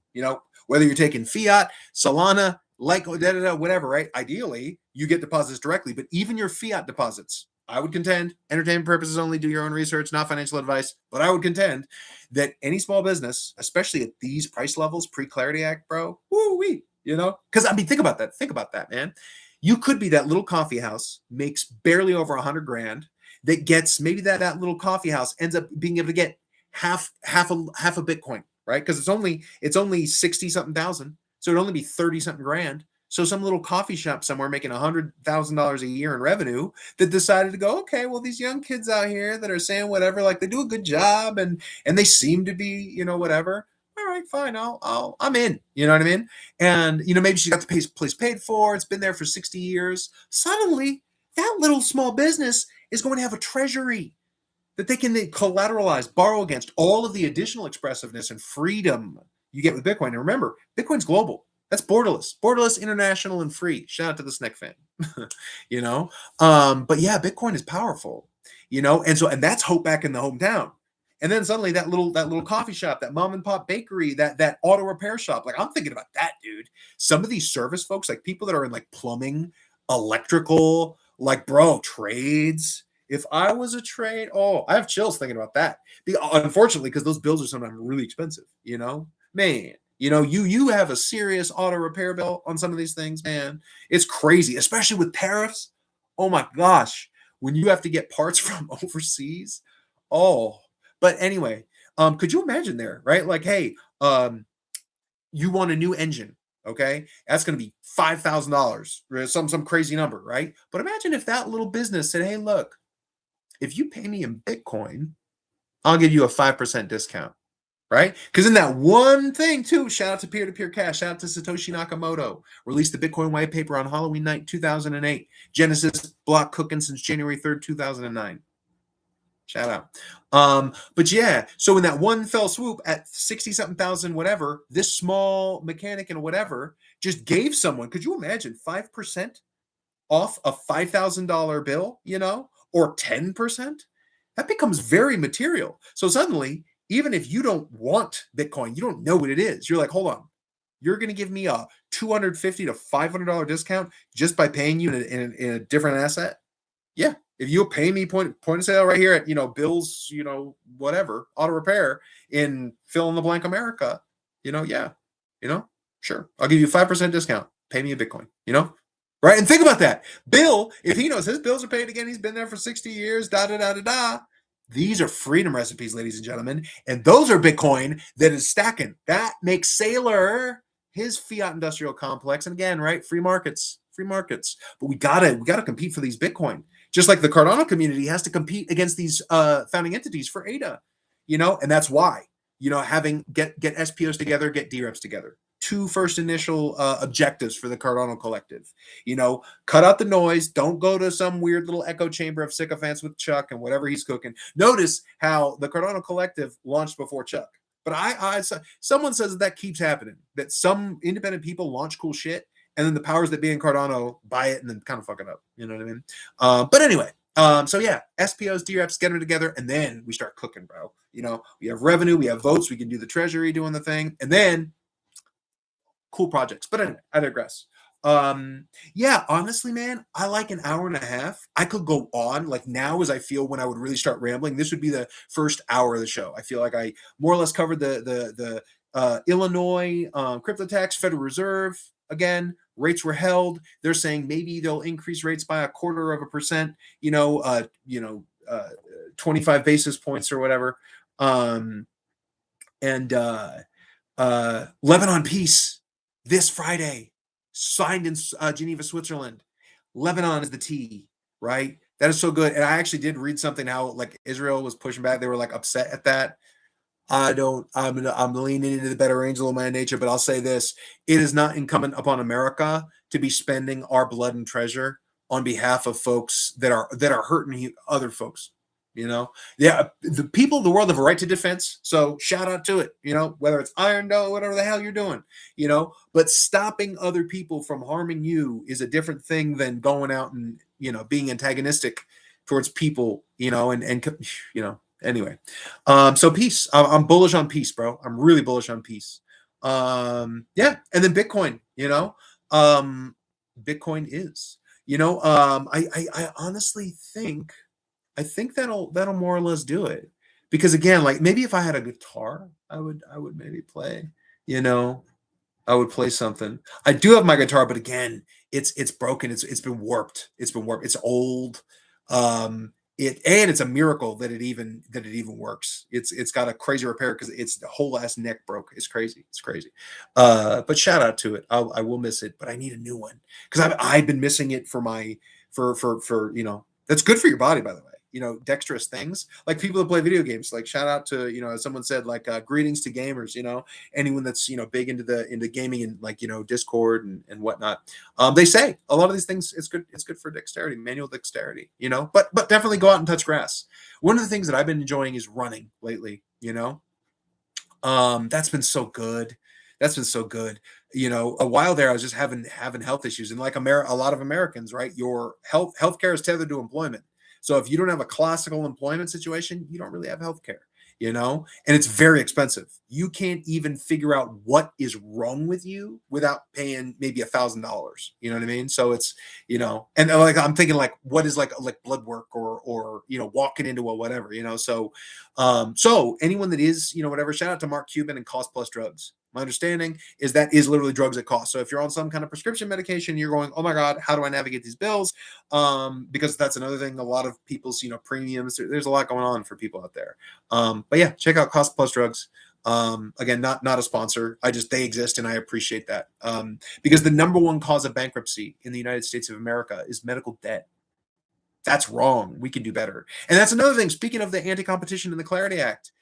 Whether you're taking fiat, Solana, Litecoin, whatever, right? Ideally, you get deposits directly, but even your fiat deposits, I would contend, entertainment purposes only, do your own research, not financial advice, but I would contend that any small business, especially at these price levels, pre-Clarity Act, bro, woo-wee, because I mean, think about that, man. You could be that little coffee house, makes barely over 100 grand, that gets maybe that little coffee house ends up being able to get half a Bitcoin, right? Because it's only 60 something thousand, so it'd only be 30 something grand. So some little coffee shop somewhere making $100,000 a year in revenue that decided to go, okay, well, these young kids out here that are saying whatever, like they do a good job and they seem to be, whatever. All right, fine, I'm in. You know what I mean? And maybe she got the place paid for. It's been there for 60 years. Suddenly, that little small business is going to have a treasury that they can collateralize, borrow against all of the additional expressiveness and freedom you get with Bitcoin. And remember, Bitcoin's global. That's borderless, international, and free. Shout out to the Sneck fan. But yeah, Bitcoin is powerful, and that's hope back in the hometown. And then suddenly that little coffee shop, that mom and pop bakery, that auto repair shop, like I'm thinking about that, dude. Some of these service folks, like people that are in like plumbing, electrical, like bro, trades. If I was a trade, I have chills thinking about that. Unfortunately, because those bills are sometimes really expensive, man. You have a serious auto repair bill on some of these things, man. It's crazy, especially with tariffs. Oh my gosh, when you have to get parts from overseas. But anyway, could you imagine there, right? Like, hey, you want a new engine, okay? That's going to be $5,000, some crazy number, right? But imagine if that little business said, hey, look, if you pay me in Bitcoin, I'll give you a 5% discount. Right? Because in that one thing, too, shout out to peer-to-peer cash, shout out to Satoshi Nakamoto, released the Bitcoin white paper on Halloween night, 2008. Genesis block cooking since January 3rd, 2009. Shout out. But yeah, so in that one fell swoop at 60-something thousand, whatever, this small mechanic and whatever just gave someone, could you imagine 5% off a $5,000 bill, or 10%? That becomes very material. So suddenly, even if you don't want Bitcoin, you don't know what it is. You're like, hold on. You're going to give me a $250 to $500 discount just by paying you in a different asset? Yeah. If you'll pay me point of sale right here at, Bill's, whatever, auto repair in fill in the blank America, yeah, you know, sure. I'll give you 5% discount. Pay me a Bitcoin, right? And think about that. Bill, if he knows his bills are paid again, he's been there for 60 years, da da da da da. These are freedom recipes, ladies and gentlemen. And those are Bitcoin that is stacking. That makes Saylor his fiat industrial complex. And again, right? Free markets. But we gotta compete for these Bitcoin. Just like the Cardano community has to compete against these founding entities for ADA, and that's why, having get SPOs together, get DREPs together. Two first initial objectives for the Cardano collective. Cut out the noise. Don't go to some weird little echo chamber of sycophants with Chuck and whatever he's cooking. Notice how the Cardano collective launched before Chuck. But someone says that keeps happening, that some independent people launch cool shit, and then the powers that be in Cardano buy it and then kind of fuck it up. You know what I mean? But anyway, so yeah, SPOs, DREPs, get them together, and then we start cooking, bro. We have revenue, we have votes, we can do the treasury doing the thing, and then cool projects. But anyway, I digress. Yeah, honestly, man, I like an hour and a half. I could go on. Like now, as I feel when I would really start rambling, this would be the first hour of the show. I feel like I more or less covered the Illinois crypto tax, Federal Reserve. Again, rates were held. They're saying maybe they'll increase rates by 0.25%. 25 basis points or whatever. And Lebanon peace this Friday, signed in Geneva, Switzerland. Lebanon is the T, right? That is so good. And I actually did read something how like Israel was pushing back. They were like upset at that. I'm leaning into the better angel of my nature, but I'll say this: it is not incumbent upon America to be spending our blood and treasure on behalf of folks that are hurting other folks. Yeah, the people of the world have a right to defense. So shout out to it. Whether it's Iron Dome, whatever the hell you're doing. But stopping other people from harming you is a different thing than going out and being antagonistic towards people. Anyway, so peace. I'm bullish on peace, bro. I'm really bullish on peace. Yeah, and then Bitcoin. Bitcoin is. I honestly think. I think that'll more or less do it. Because again, like maybe if I had a guitar, I would maybe play. I would play something. I do have my guitar, but again, it's broken. It's been warped. It's old. It's a miracle that it even works. It's got a crazy repair because it's the whole ass neck broke. It's crazy. But shout out to it. I will miss it, but I need a new one because I've been missing it for that's good for your body, by the way. Dexterous things like people that play video games. Like shout out to as someone said, like greetings to gamers. Anyone that's big into gaming and like Discord and whatnot. They say a lot of these things it's good for dexterity, manual dexterity. But definitely go out and touch grass. One of the things that I've been enjoying is running lately. That's been so good. A while there, I was just having health issues, and like a lot of Americans, right? Your healthcare is tethered to employment. So if you don't have a classical employment situation, you don't really have healthcare, and it's very expensive. You can't even figure out what is wrong with you without paying maybe $1,000. You know what I mean? So it's, and like I'm thinking like, what is like blood work or walking into a whatever, So anyone that is, whatever, shout out to Mark Cuban and Cost Plus Drugs. My understanding is that is literally drugs at cost. So if you're on some kind of prescription medication, you're going, oh my God, how do I navigate these bills? Because that's another thing. A lot of people's, premiums. There's a lot going on for people out there. But yeah, check out Cost Plus Drugs. Again, not a sponsor. They exist and I appreciate that. Because the number one cause of bankruptcy in the United States of America is medical debt. That's wrong. We can do better. And that's another thing. Speaking of the Anti-Competition and the Clarity Act,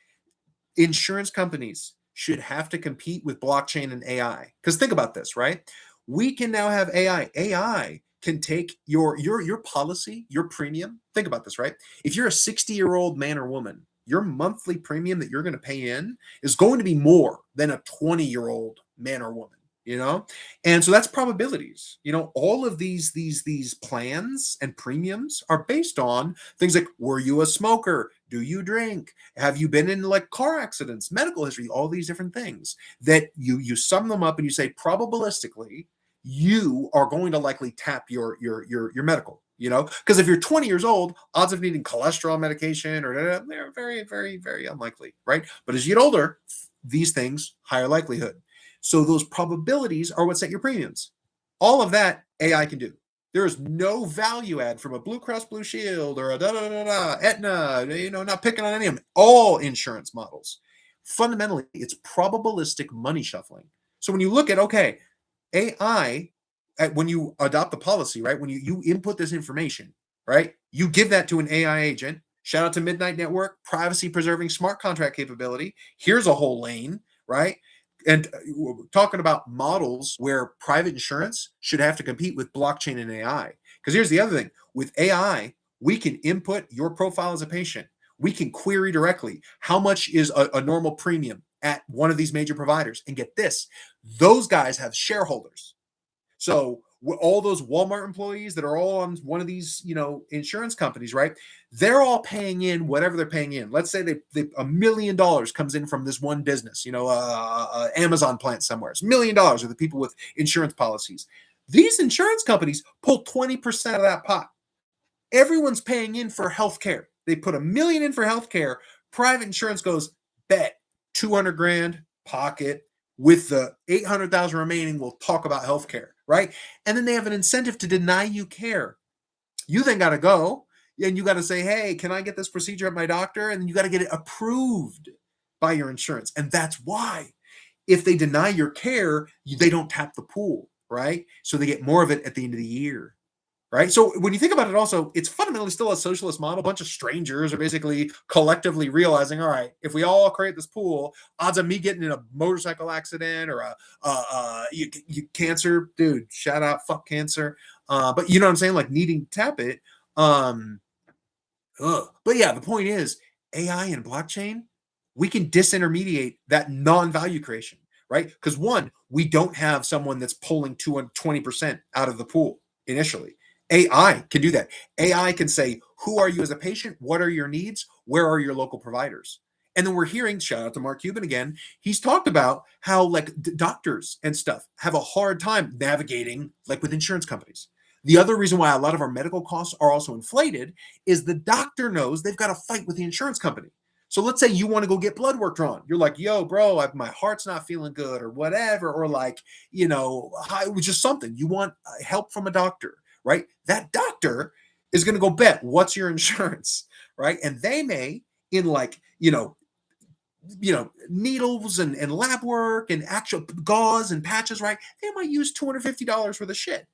insurance companies should have to compete with blockchain and AI. Because think about this, right? We can now have AI. AI can take your policy, your premium. Think about this, right? If you're a 60-year-old man or woman, your monthly premium that you're going to pay in is going to be more than a 20-year-old man or woman. you know? And so that's probabilities. All of these plans and premiums are based on things like, were you a smoker? Do you drink? Have you been in like car accidents, medical history, all these different things that you sum them up and you say probabilistically you are going to likely tap your medical, because if you're 20 years old, odds of needing cholesterol medication or they're very, very, very unlikely, right? But as you get older, these things higher likelihood. So those probabilities are what set your premiums. All of that AI can do. There is no value add from a Blue Cross Blue Shield or a Aetna, not picking on any of them. All insurance models. Fundamentally, it's probabilistic money shuffling. So when you look at, okay, AI, when you adopt the policy, right? When you input this information, right? You give that to an AI agent. Shout out to Midnight Network, privacy preserving smart contract capability. Here's a whole lane, right? And talking about models where private insurance should have to compete with blockchain and AI. Because here's the other thing, with AI, we can input your profile as a patient. We can query directly how much is a normal premium at one of these major providers. And get this, those guys have shareholders. So all those Walmart employees that are all on one of these, insurance companies, right? They're all paying in whatever they're paying in. Let's say they $1 million comes in from this one business, Amazon plant somewhere. It's $1 million are the people with insurance policies. These insurance companies pull 20% of that pot. Everyone's paying in for healthcare. They put $1 million in for healthcare. Private insurance goes, bet 200 grand pocket. With the 800,000 remaining, we'll talk about healthcare, right? And then they have an incentive to deny you care. You then got to go and you got to say, hey, can I get this procedure at my doctor? And then you got to get it approved by your insurance. And that's why if they deny your care, they don't tap the pool, right? So they get more of it at the end of the year. Right. So when you think about it, also, it's fundamentally still a socialist model. A bunch of strangers are basically collectively realizing, all right, if we all create this pool, odds of me getting in a motorcycle accident or cancer, dude, shout out, fuck cancer. But you know what I'm saying? Like needing to tap it. But yeah, the point is AI and blockchain, we can disintermediate that non-value creation, right? Because one, we don't have someone that's pulling 20% out of the pool initially. AI can do that. AI can say, who are you as a patient? What are your needs? Where are your local providers? And then we're hearing, shout out to Mark Cuban again, he's talked about how like doctors and stuff have a hard time navigating like with insurance companies. The other reason why a lot of our medical costs are also inflated is the doctor knows they've got to fight with the insurance company. So let's say you want to go get blood work drawn. You're like, yo, bro, my heart's not feeling good or whatever. Or like, it was just something. You want help from a doctor. Right? That doctor is going to go bet, what's your insurance? Right? And they may, in like, needles and lab work and actual gauze and patches, right? They might use $250 for the shit.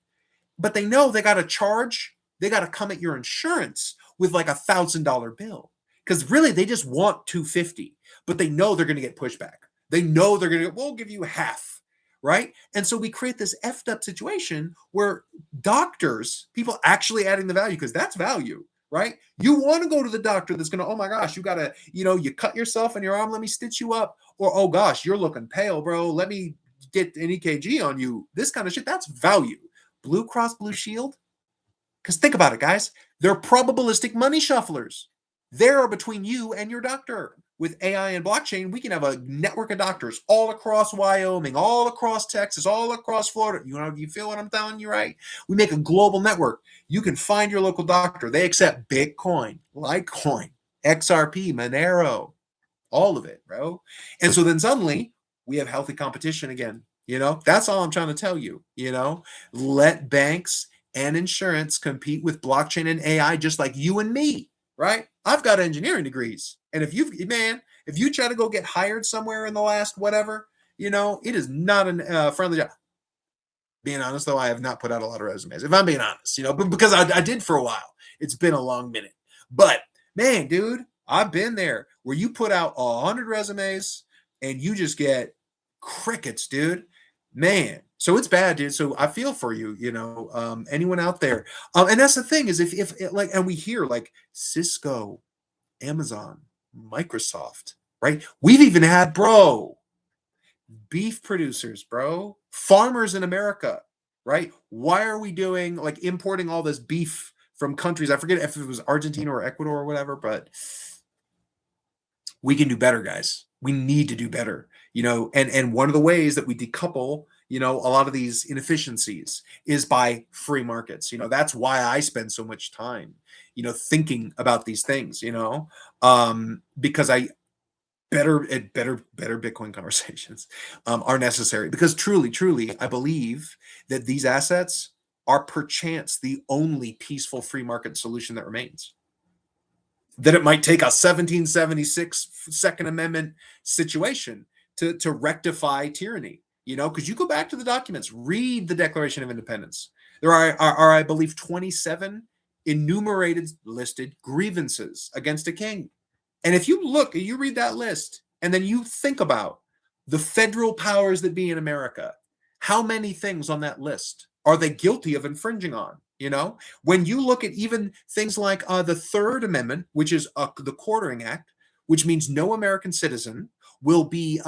But they know they got to come at your insurance with like $1,000 bill. Because really they just want $250, but they know they're going to get pushback. They know they're going to we'll give you half. Right. And so we create this effed up situation where doctors, people actually adding the value, because that's value, right? You want to go to the doctor that's going to, oh my gosh, you got to, you cut yourself in your arm, let me stitch you up. Or, oh gosh, you're looking pale, bro. Let me get an EKG on you. This kind of shit, that's value. Blue Cross Blue Shield, because think about it, guys. They're probabilistic money shufflers. They're between you and your doctor. With AI and blockchain, we can have a network of doctors all across Wyoming, all across Texas, all across Florida. You feel what I'm telling you, right? We make a global network. You can find your local doctor. They accept Bitcoin, Litecoin, XRP, Monero, all of it, bro. And so then suddenly we have healthy competition again. That's all I'm trying to tell you. Let banks and insurance compete with blockchain and AI just like you and me, right? I've got engineering degrees. And if you try to go get hired somewhere in the last whatever, it is not a friendly job. Being honest, though, I have not put out a lot of resumes. If I'm being honest, but because I did for a while. It's been a long minute. But man, dude, I've been there where you put out 100 resumes and you just get crickets, dude. Man, so it's bad, dude. So I feel for you, anyone out there. And that's the thing is if like, and we hear like Cisco, Amazon, Microsoft, right? We've even had, bro, beef producers, bro, farmers in America, right? Why are we doing like importing all this beef from countries? I forget if it was Argentina or Ecuador or whatever, but we can do better, guys. We need to do better, and one of the ways that we decouple, a lot of these inefficiencies is by free markets. That's why I spend so much time, thinking about these things, because I better Bitcoin conversations are necessary, because truly, I believe that these assets are perchance the only peaceful free market solution that remains. That it might take a 1776 Second Amendment situation to rectify tyranny, because you go back to the documents, read the Declaration of Independence. There are I believe, 27 enumerated listed grievances against a king. And if you read that list, and then you think about the federal powers that be in America, how many things on that list are they guilty of infringing on? When you look at even things like the Third Amendment, which is the Quartering Act, which means no American citizen will be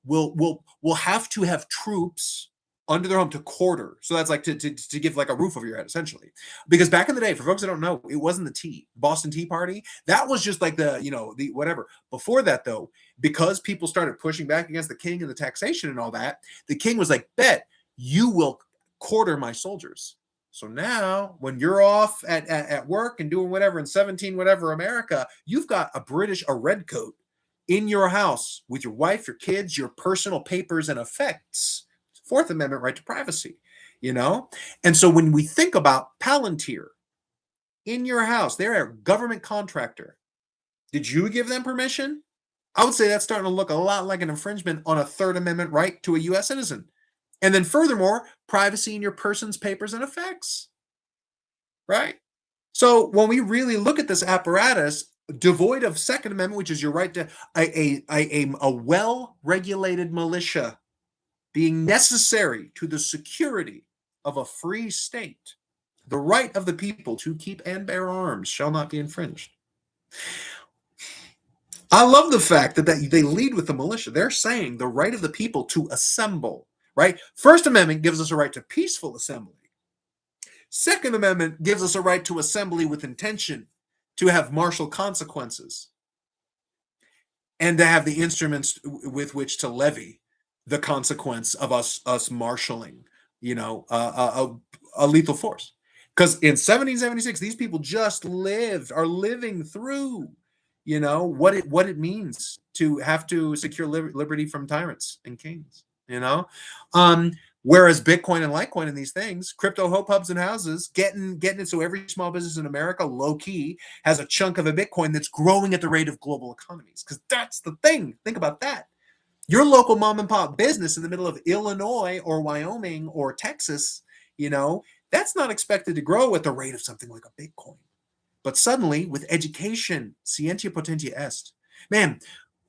will have to have troops under their home to quarter. So that's like to give like a roof over your head, essentially. Because back in the day, for folks that don't know, it wasn't the Boston Tea Party. That was just like the whatever. Before that, though, because people started pushing back against the king and the taxation and all that, the king was like, bet you will quarter my soldiers. So now, when you're off at work and doing whatever in 17 whatever America, you've got a redcoat in your house with your wife, your kids, your personal papers and effects. Fourth Amendment right to privacy, And so when we think about Palantir in your house, they're a government contractor. Did you give them permission? I would say that's starting to look a lot like an infringement on a Third Amendment right to a U.S. citizen. And then furthermore, privacy in your person's papers and effects, right? So when we really look at this apparatus, devoid of Second Amendment, which is your right to a well-regulated militia being necessary to the security of a free state, the right of the people to keep and bear arms shall not be infringed. I love the fact that they lead with the militia. They're saying the right of the people to assemble, right? First Amendment gives us a right to peaceful assembly. Second Amendment gives us a right to assembly with intention, to have martial consequences, and to have the instruments with which to levy the consequence of us marshaling, a lethal force. Because in 1776, these people just are living through, what it means to have to secure liberty from tyrants and kings, Whereas Bitcoin and Litecoin and these things, crypto hubs and houses, getting it so every small business in America, low key, has a chunk of a Bitcoin that's growing at the rate of global economies. Because that's the thing. Think about that. Your local mom and pop business in the middle of Illinois or Wyoming or Texas, that's not expected to grow at the rate of something like a Bitcoin. But suddenly, with education, scientia potentia est. Man,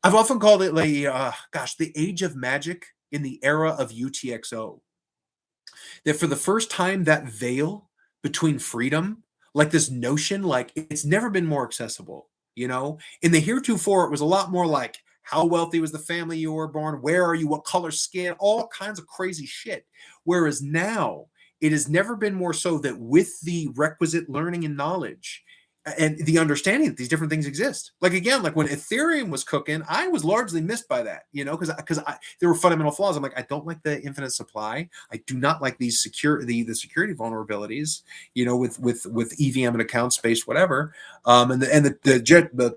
I've often called it like, the age of magic in the era of UTXO. That for the first time, that veil between freedom, like this notion, like it's never been more accessible. In the heretofore, it was a lot more like, how wealthy was the family you were born? Where are you? What color skin? All kinds of crazy shit. Whereas now, it has never been more so that with the requisite learning and knowledge and the understanding that these different things exist. Like, again, like when Ethereum was cooking, I was largely missed by that, because there were fundamental flaws. I'm like, I don't like the infinite supply. I do not like these the security vulnerabilities, with EVM and account space, whatever. And the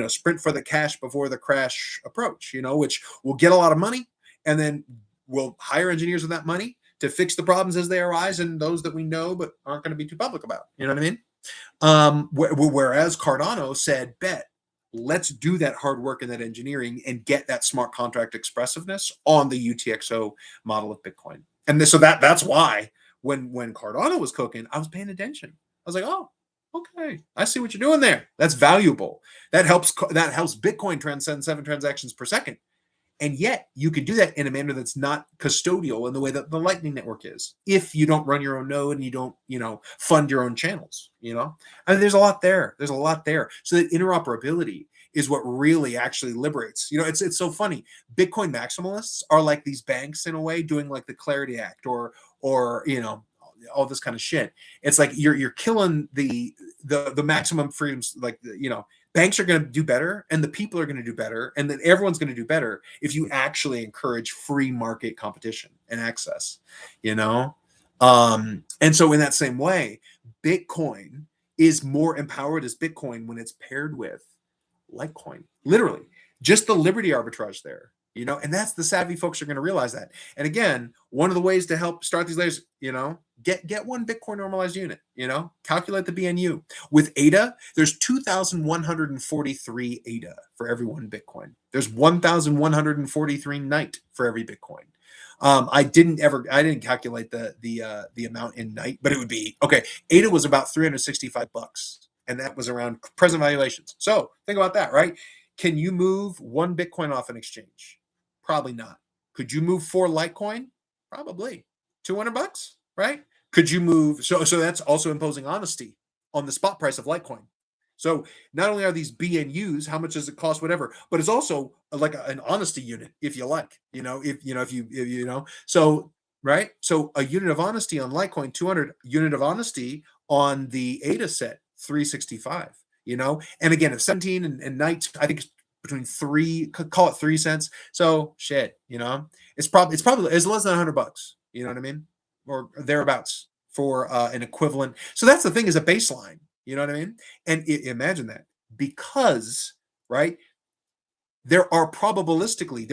sprint for the cash before the crash approach, which will get a lot of money, and then we'll hire engineers with that money to fix the problems as they arise, and those that we know but aren't going to be too public about. You know what I mean? Whereas Cardano said, bet, let's do that hard work and that engineering and get that smart contract expressiveness on the UTXO model of Bitcoin. And so that's why when Cardano was cooking, I was paying attention. I was like, oh, okay, I see what you're doing there. That's valuable. That helps Bitcoin transcend 7 transactions per second. And yet you can do that in a manner that's not custodial in the way that the Lightning Network is, if you don't run your own node and you don't, fund your own channels, I mean, there's a lot there. So that interoperability is what really actually liberates. It's so funny. Bitcoin maximalists are like these banks in a way, doing like the Clarity Act or all this kind of shit. It's like you're killing the maximum freedoms. Like banks are going to do better, and the people are going to do better, and then everyone's going to do better if you actually encourage free market competition and access. You know, and so in that same way, Bitcoin is more empowered as Bitcoin when it's paired with Litecoin. Literally, just the liberty arbitrage there. And that's the savvy folks are going to realize that. And again, one of the ways to help start these layers, get one Bitcoin normalized unit. Calculate the BNU. With ADA, there's 2,143 ADA for every one Bitcoin. There's 1,143 Night for every Bitcoin. I didn't calculate the amount in Night, but it would be okay. ADA was about $365, and that was around present valuations. So think about that, right? Can you move one Bitcoin off an exchange? Probably not. Could you move 4 Litecoin? Probably. $200, right? Could you move? So that's also imposing honesty on the spot price of Litecoin. So not only are these BNUs, how much does it cost, whatever, but it's also like an honesty unit, if you like, so, right. So a unit of honesty on Litecoin, 200 unit of honesty on the ADA set, 365, and again, if 17 and Night, I think between call it 3 cents. So shit, it's probably it's less than $100, you know what I mean? Or thereabouts for an equivalent. So that's the thing, is a baseline. You know what I mean? And imagine that, because, right, there are literally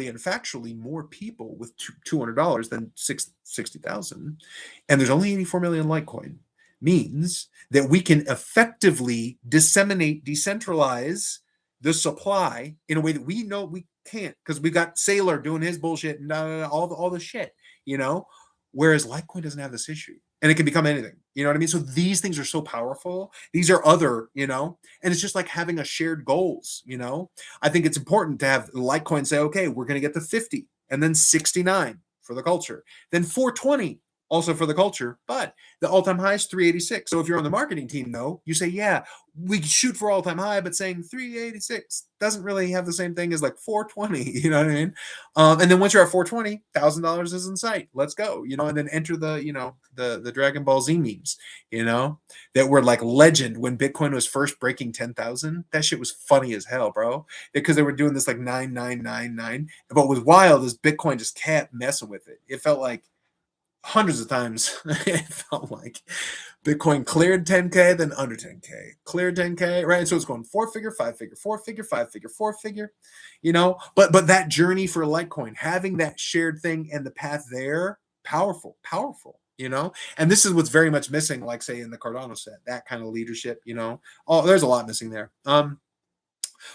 and factually more people with $200 than 60,000, and there's only 84 million Litecoin. Means that we can effectively decentralize the supply in a way that we know we can't, because we've got Saylor doing his bullshit and all the shit, whereas Litecoin doesn't have this issue. And it can become anything, you know what I mean? So these things are so powerful. These are other, and it's just like having a shared goals, I think it's important to have Litecoin say, okay, we're going to get to 50, and then 69 for the culture, then 420 also for the culture, but the all-time high is 386. So if you're on the marketing team, though, you say, yeah, we shoot for all-time high, but saying 386 doesn't really have the same thing as like 420, you know what I mean? And then once you're at 420, $1,000 is in sight. Let's go, and then enter the Dragon Ball Z memes, that were like legend when Bitcoin was first breaking 10,000. That shit was funny as hell, bro, because they were doing this like 9999. But what was wild is Bitcoin just kept messing with it. It felt like hundreds of times it felt like Bitcoin cleared 10K, then under 10K, cleared 10K, right? And so it's going 4-figure, 5-figure, 4-figure, 5-figure, 4-figure, but that journey for Litecoin, having that shared thing and the path there, powerful, and this is what's very much missing, like say in the Cardano set, that kind of leadership, there's a lot missing there.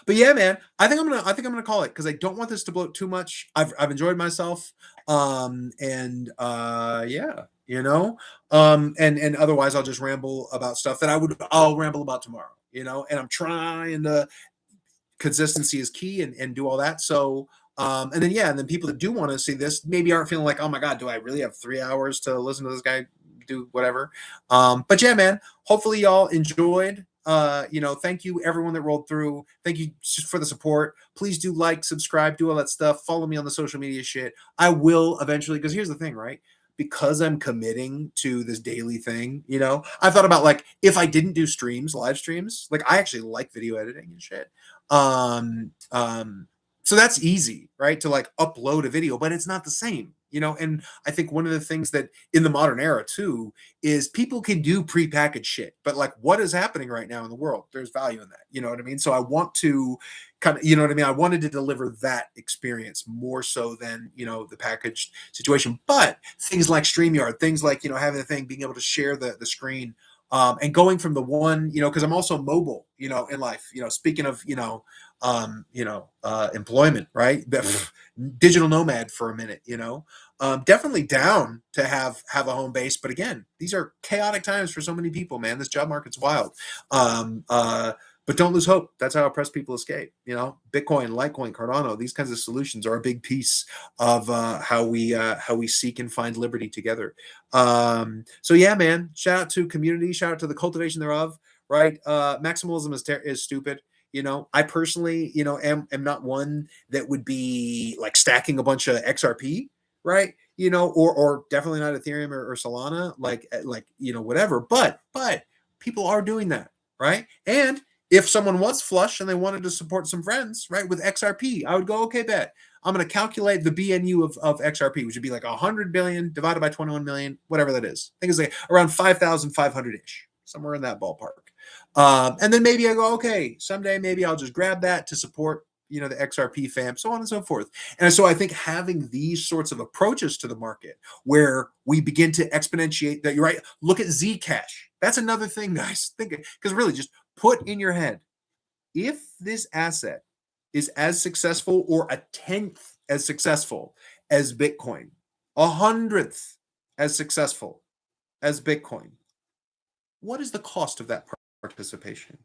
But yeah, man, I think I'm gonna call it, because I don't want this to bloat too much. I've enjoyed myself, and yeah, and otherwise I'll just ramble about stuff that I'll ramble about tomorrow, and I'm trying to, consistency is key, and do all that. So and then people that do want to see this maybe aren't feeling like, oh my god, do I really have 3 hours to listen to this guy do whatever? But yeah, man, hopefully y'all enjoyed. Thank you everyone that rolled through. Thank you for the support. Please do like, subscribe, do all that stuff. Follow me on the social media shit. I will eventually, because here's the thing, right? Because I'm committing to this daily thing, I thought about, like, if I didn't do live streams, like I actually like video editing and shit. So that's easy, right? To like upload a video, but it's not the same, and I think one of the things that in the modern era too is people can do prepackaged shit, but like what is happening right now in the world, there's value in that, you know what I mean? So I want to kind of, you know what I mean? I wanted to deliver that experience more so than, the packaged situation. But things like StreamYard, things like, having the thing, being able to share the screen, and going from the one, because I'm also mobile, in life, speaking of, employment, right? Digital nomad for a minute, definitely down to have a home base. But again, these are chaotic times for so many people, man. This job market's wild. But don't lose hope. That's how oppressed people escape. Bitcoin, Litecoin, Cardano, these kinds of solutions are a big piece of how we seek and find liberty together. So yeah, man, shout out to community, shout out to the cultivation thereof, right? Maximalism is stupid. I personally, am not one that would be like stacking a bunch of XRP, right? Or definitely not Ethereum or Solana, like whatever. But people are doing that, right? And if someone was flush and they wanted to support some friends, right, with XRP, I would go, okay, bet. I'm going to calculate the BNU of XRP, which would be like 100 billion divided by 21 million, whatever that is. I think it's like around 5,500 ish, somewhere in that ballpark. And then maybe I go, okay, someday maybe I'll just grab that to support, the XRP fam, so on and so forth. And so I think having these sorts of approaches to the market where we begin to exponentiate that, you're right. Look at Zcash. That's another thing, guys. Think, because really just put in your head, if this asset is as successful or a tenth as successful as Bitcoin, a hundredth as successful as Bitcoin, what is the cost of that participation?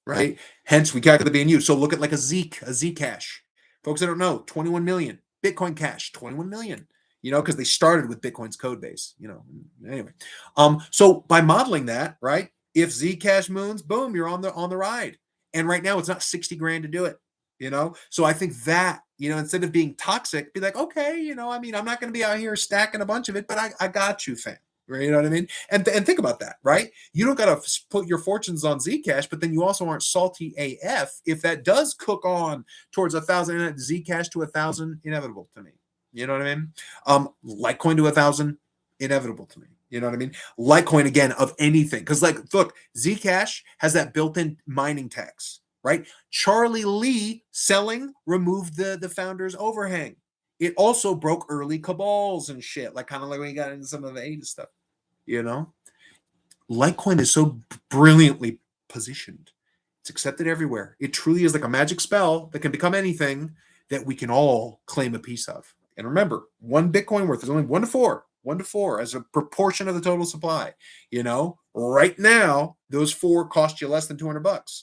Right? Hence, we calculate the BNU. So look at like a Zcash. Folks that don't know, 21 million. Bitcoin Cash, 21 million. Because they started with Bitcoin's code base. Anyway. So by modeling that, right? If Zcash moons, boom, you're on the ride. And right now, it's not 60 grand to do it. So I think that instead of being toxic, be like, okay, I'm not going to be out here stacking a bunch of it, but I got you, fam. Right? You know what I mean? And think about that, right? You don't got to put your fortunes on Zcash, but then you also aren't salty AF if that does cook on towards 1,000. Zcash to 1,000, inevitable to me. You know what I mean? Litecoin to 1,000, inevitable to me. You know what I mean? Litecoin again of anything, because look, Zcash has that built-in mining tax, right? Charlie Lee selling removed the founder's overhang. It also broke early cabals and shit, kind of like when you got into some of the 80s stuff. Litecoin is so brilliantly positioned. It's accepted everywhere. It truly is like a magic spell that can become anything that we can all claim a piece of. And remember, one Bitcoin worth is only 1 to 4 as a proportion of the total supply. Right now, those 4 cost you less than $200.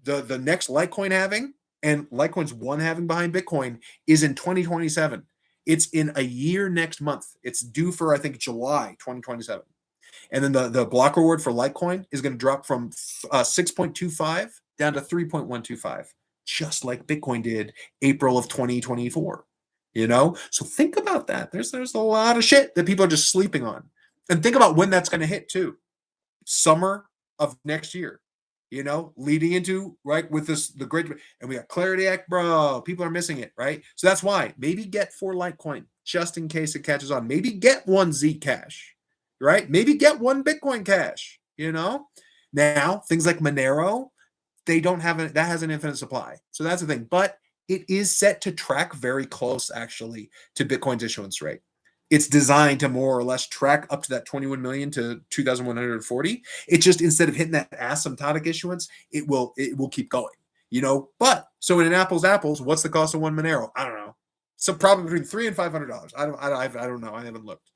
The next Litecoin halving, and Litecoin's one halving behind Bitcoin, is in 2027. It's in a year next month. It's due for, I think, July 2027. And then the block reward for Litecoin is going to drop from 6.25 down to 3.125, just like Bitcoin did April of 2024. So think about that. There's a lot of shit that people are just sleeping on. And think about when that's going to hit too. Summer of next year. Leading into, right, with the great, and we got Clarity Act, bro. People are missing it, right? So that's why maybe get 4 Litecoin just in case it catches on. Maybe get 1 Zcash, right? Maybe get 1 Bitcoin Cash. Now things like Monero, they don't have that has an infinite supply, so that's the thing. But it is set to track very close, actually, to Bitcoin's issuance rate. It's designed to more or less track up to that 21 million to 2,140. It's just, instead of hitting that asymptotic issuance, it will keep going. But so in an apples, what's the cost of 1 Monero? I don't know. So probably between $300 and $500. I don't know. I haven't looked.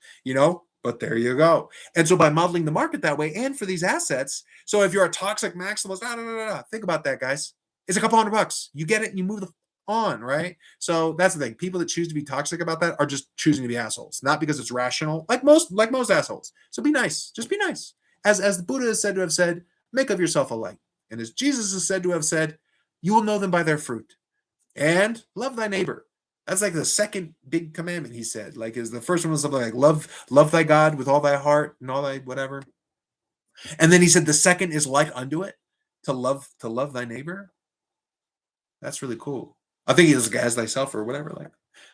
But there you go. And so by modeling the market that way, and for these assets, so if you're a toxic maximalist, think about that, guys. It's a couple $100. You get it, and you move the on, right? So that's the thing. People that choose to be toxic about that are just choosing to be assholes, not because it's rational, like most assholes. So be nice. Just be nice. As the Buddha is said to have said, make of yourself a light. And as Jesus is said to have said, you will know them by their fruit. And love thy neighbor. That's like the second big commandment, he said. Is the first one was something like love thy God with all thy heart and all thy whatever. And then he said the second is like unto it, to love thy neighbor. That's really cool. I think he was as thyself or whatever,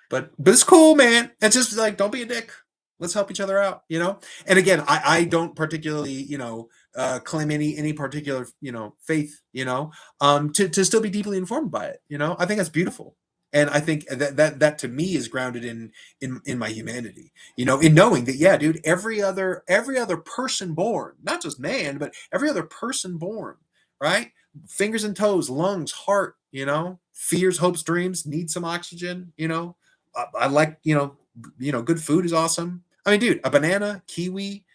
but it's cool, man. It's just don't be a dick. Let's help each other out, And again, I don't particularly, claim any particular, faith, to still be deeply informed by it. I think that's beautiful. And I think that to me is grounded in my humanity, in knowing that, yeah, dude, every other person born, not just man, but every other person born, right? Fingers and toes, lungs, heart, fears, hopes, dreams, need some oxygen, I like, good food is awesome. I mean, dude, a banana, kiwi,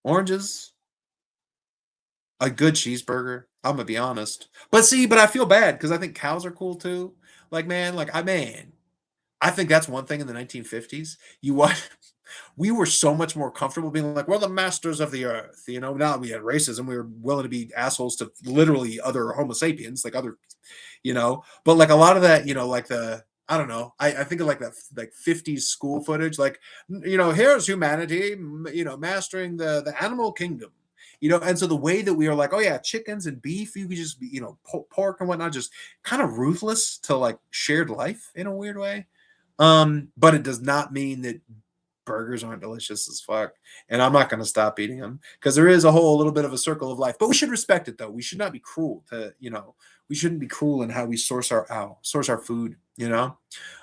oranges, a good cheeseburger. I'm gonna be honest. But I feel bad because I think cows are cool too. Man, I think that's one thing in the 1950s. You watch we were so much more comfortable being like, we're the masters of the earth. You know, now we had racism. We were willing to be assholes to literally other Homo sapiens, like other, you know, but like a lot of that, you know, like I don't know. I think of like that like 50s school footage, like, you know, here's humanity, you know, mastering the animal kingdom. You know, and so the way that we are like, oh yeah, chickens and beef, you could just be, you know, pork and whatnot, just kind of ruthless to like shared life in a weird way. But it does not mean that burgers aren't delicious as fuck. And I'm not going to stop eating them because there is a whole little bit of a circle of life. But we should respect it though. We should not be cruel to, you know, we shouldn't be cruel in how we source our food, you know.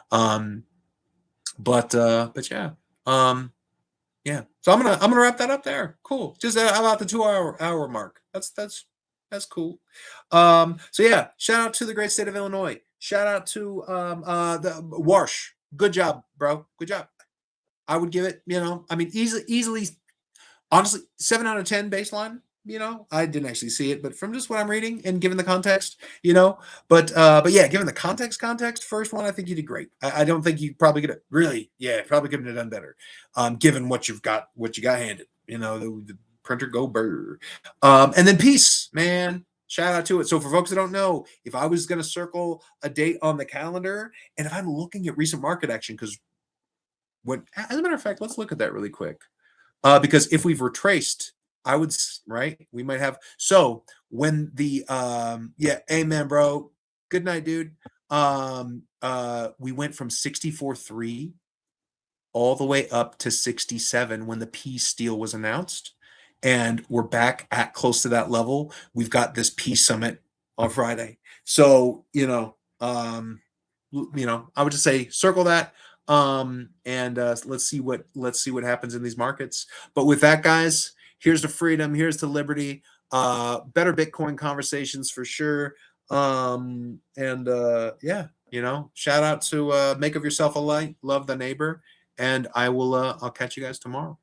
Um, but yeah. Um, yeah. So I'm gonna wrap that up there. Cool. Just about the 2 hour mark. That's cool. So yeah, shout out to the great state of Illinois. Shout out to the Warsh. Good job, bro. Good job. I would give it, you know, I mean, easily, honestly, 7 out of 10 baseline. You know, I didn't actually see it, but from just what I'm reading and given the context, you know, but yeah, given the context, first one, I think you did great. I don't think you probably could have really, yeah, probably couldn't have done better, given what you got handed. You know, the printer go burr, and then peace, man. Shout out to it. So for folks that don't know, if I was going to circle a date on the calendar, and if I'm looking at recent market action, because when, as a matter of fact, let's look at that really quick. Because if we've retraced, I would right, we might have. So when the yeah, amen, bro. Good night, dude. We went from 64.3 all the way up to 67 when the peace deal was announced, and we're back at close to that level. We've got this peace summit on Friday, so I would just say circle that, and let's see what happens in these markets. But with that, guys, here's to freedom, here's to liberty, better Bitcoin conversations for sure. And yeah, you know, shout out to make of yourself a light, love the neighbor, and I'll catch you guys tomorrow.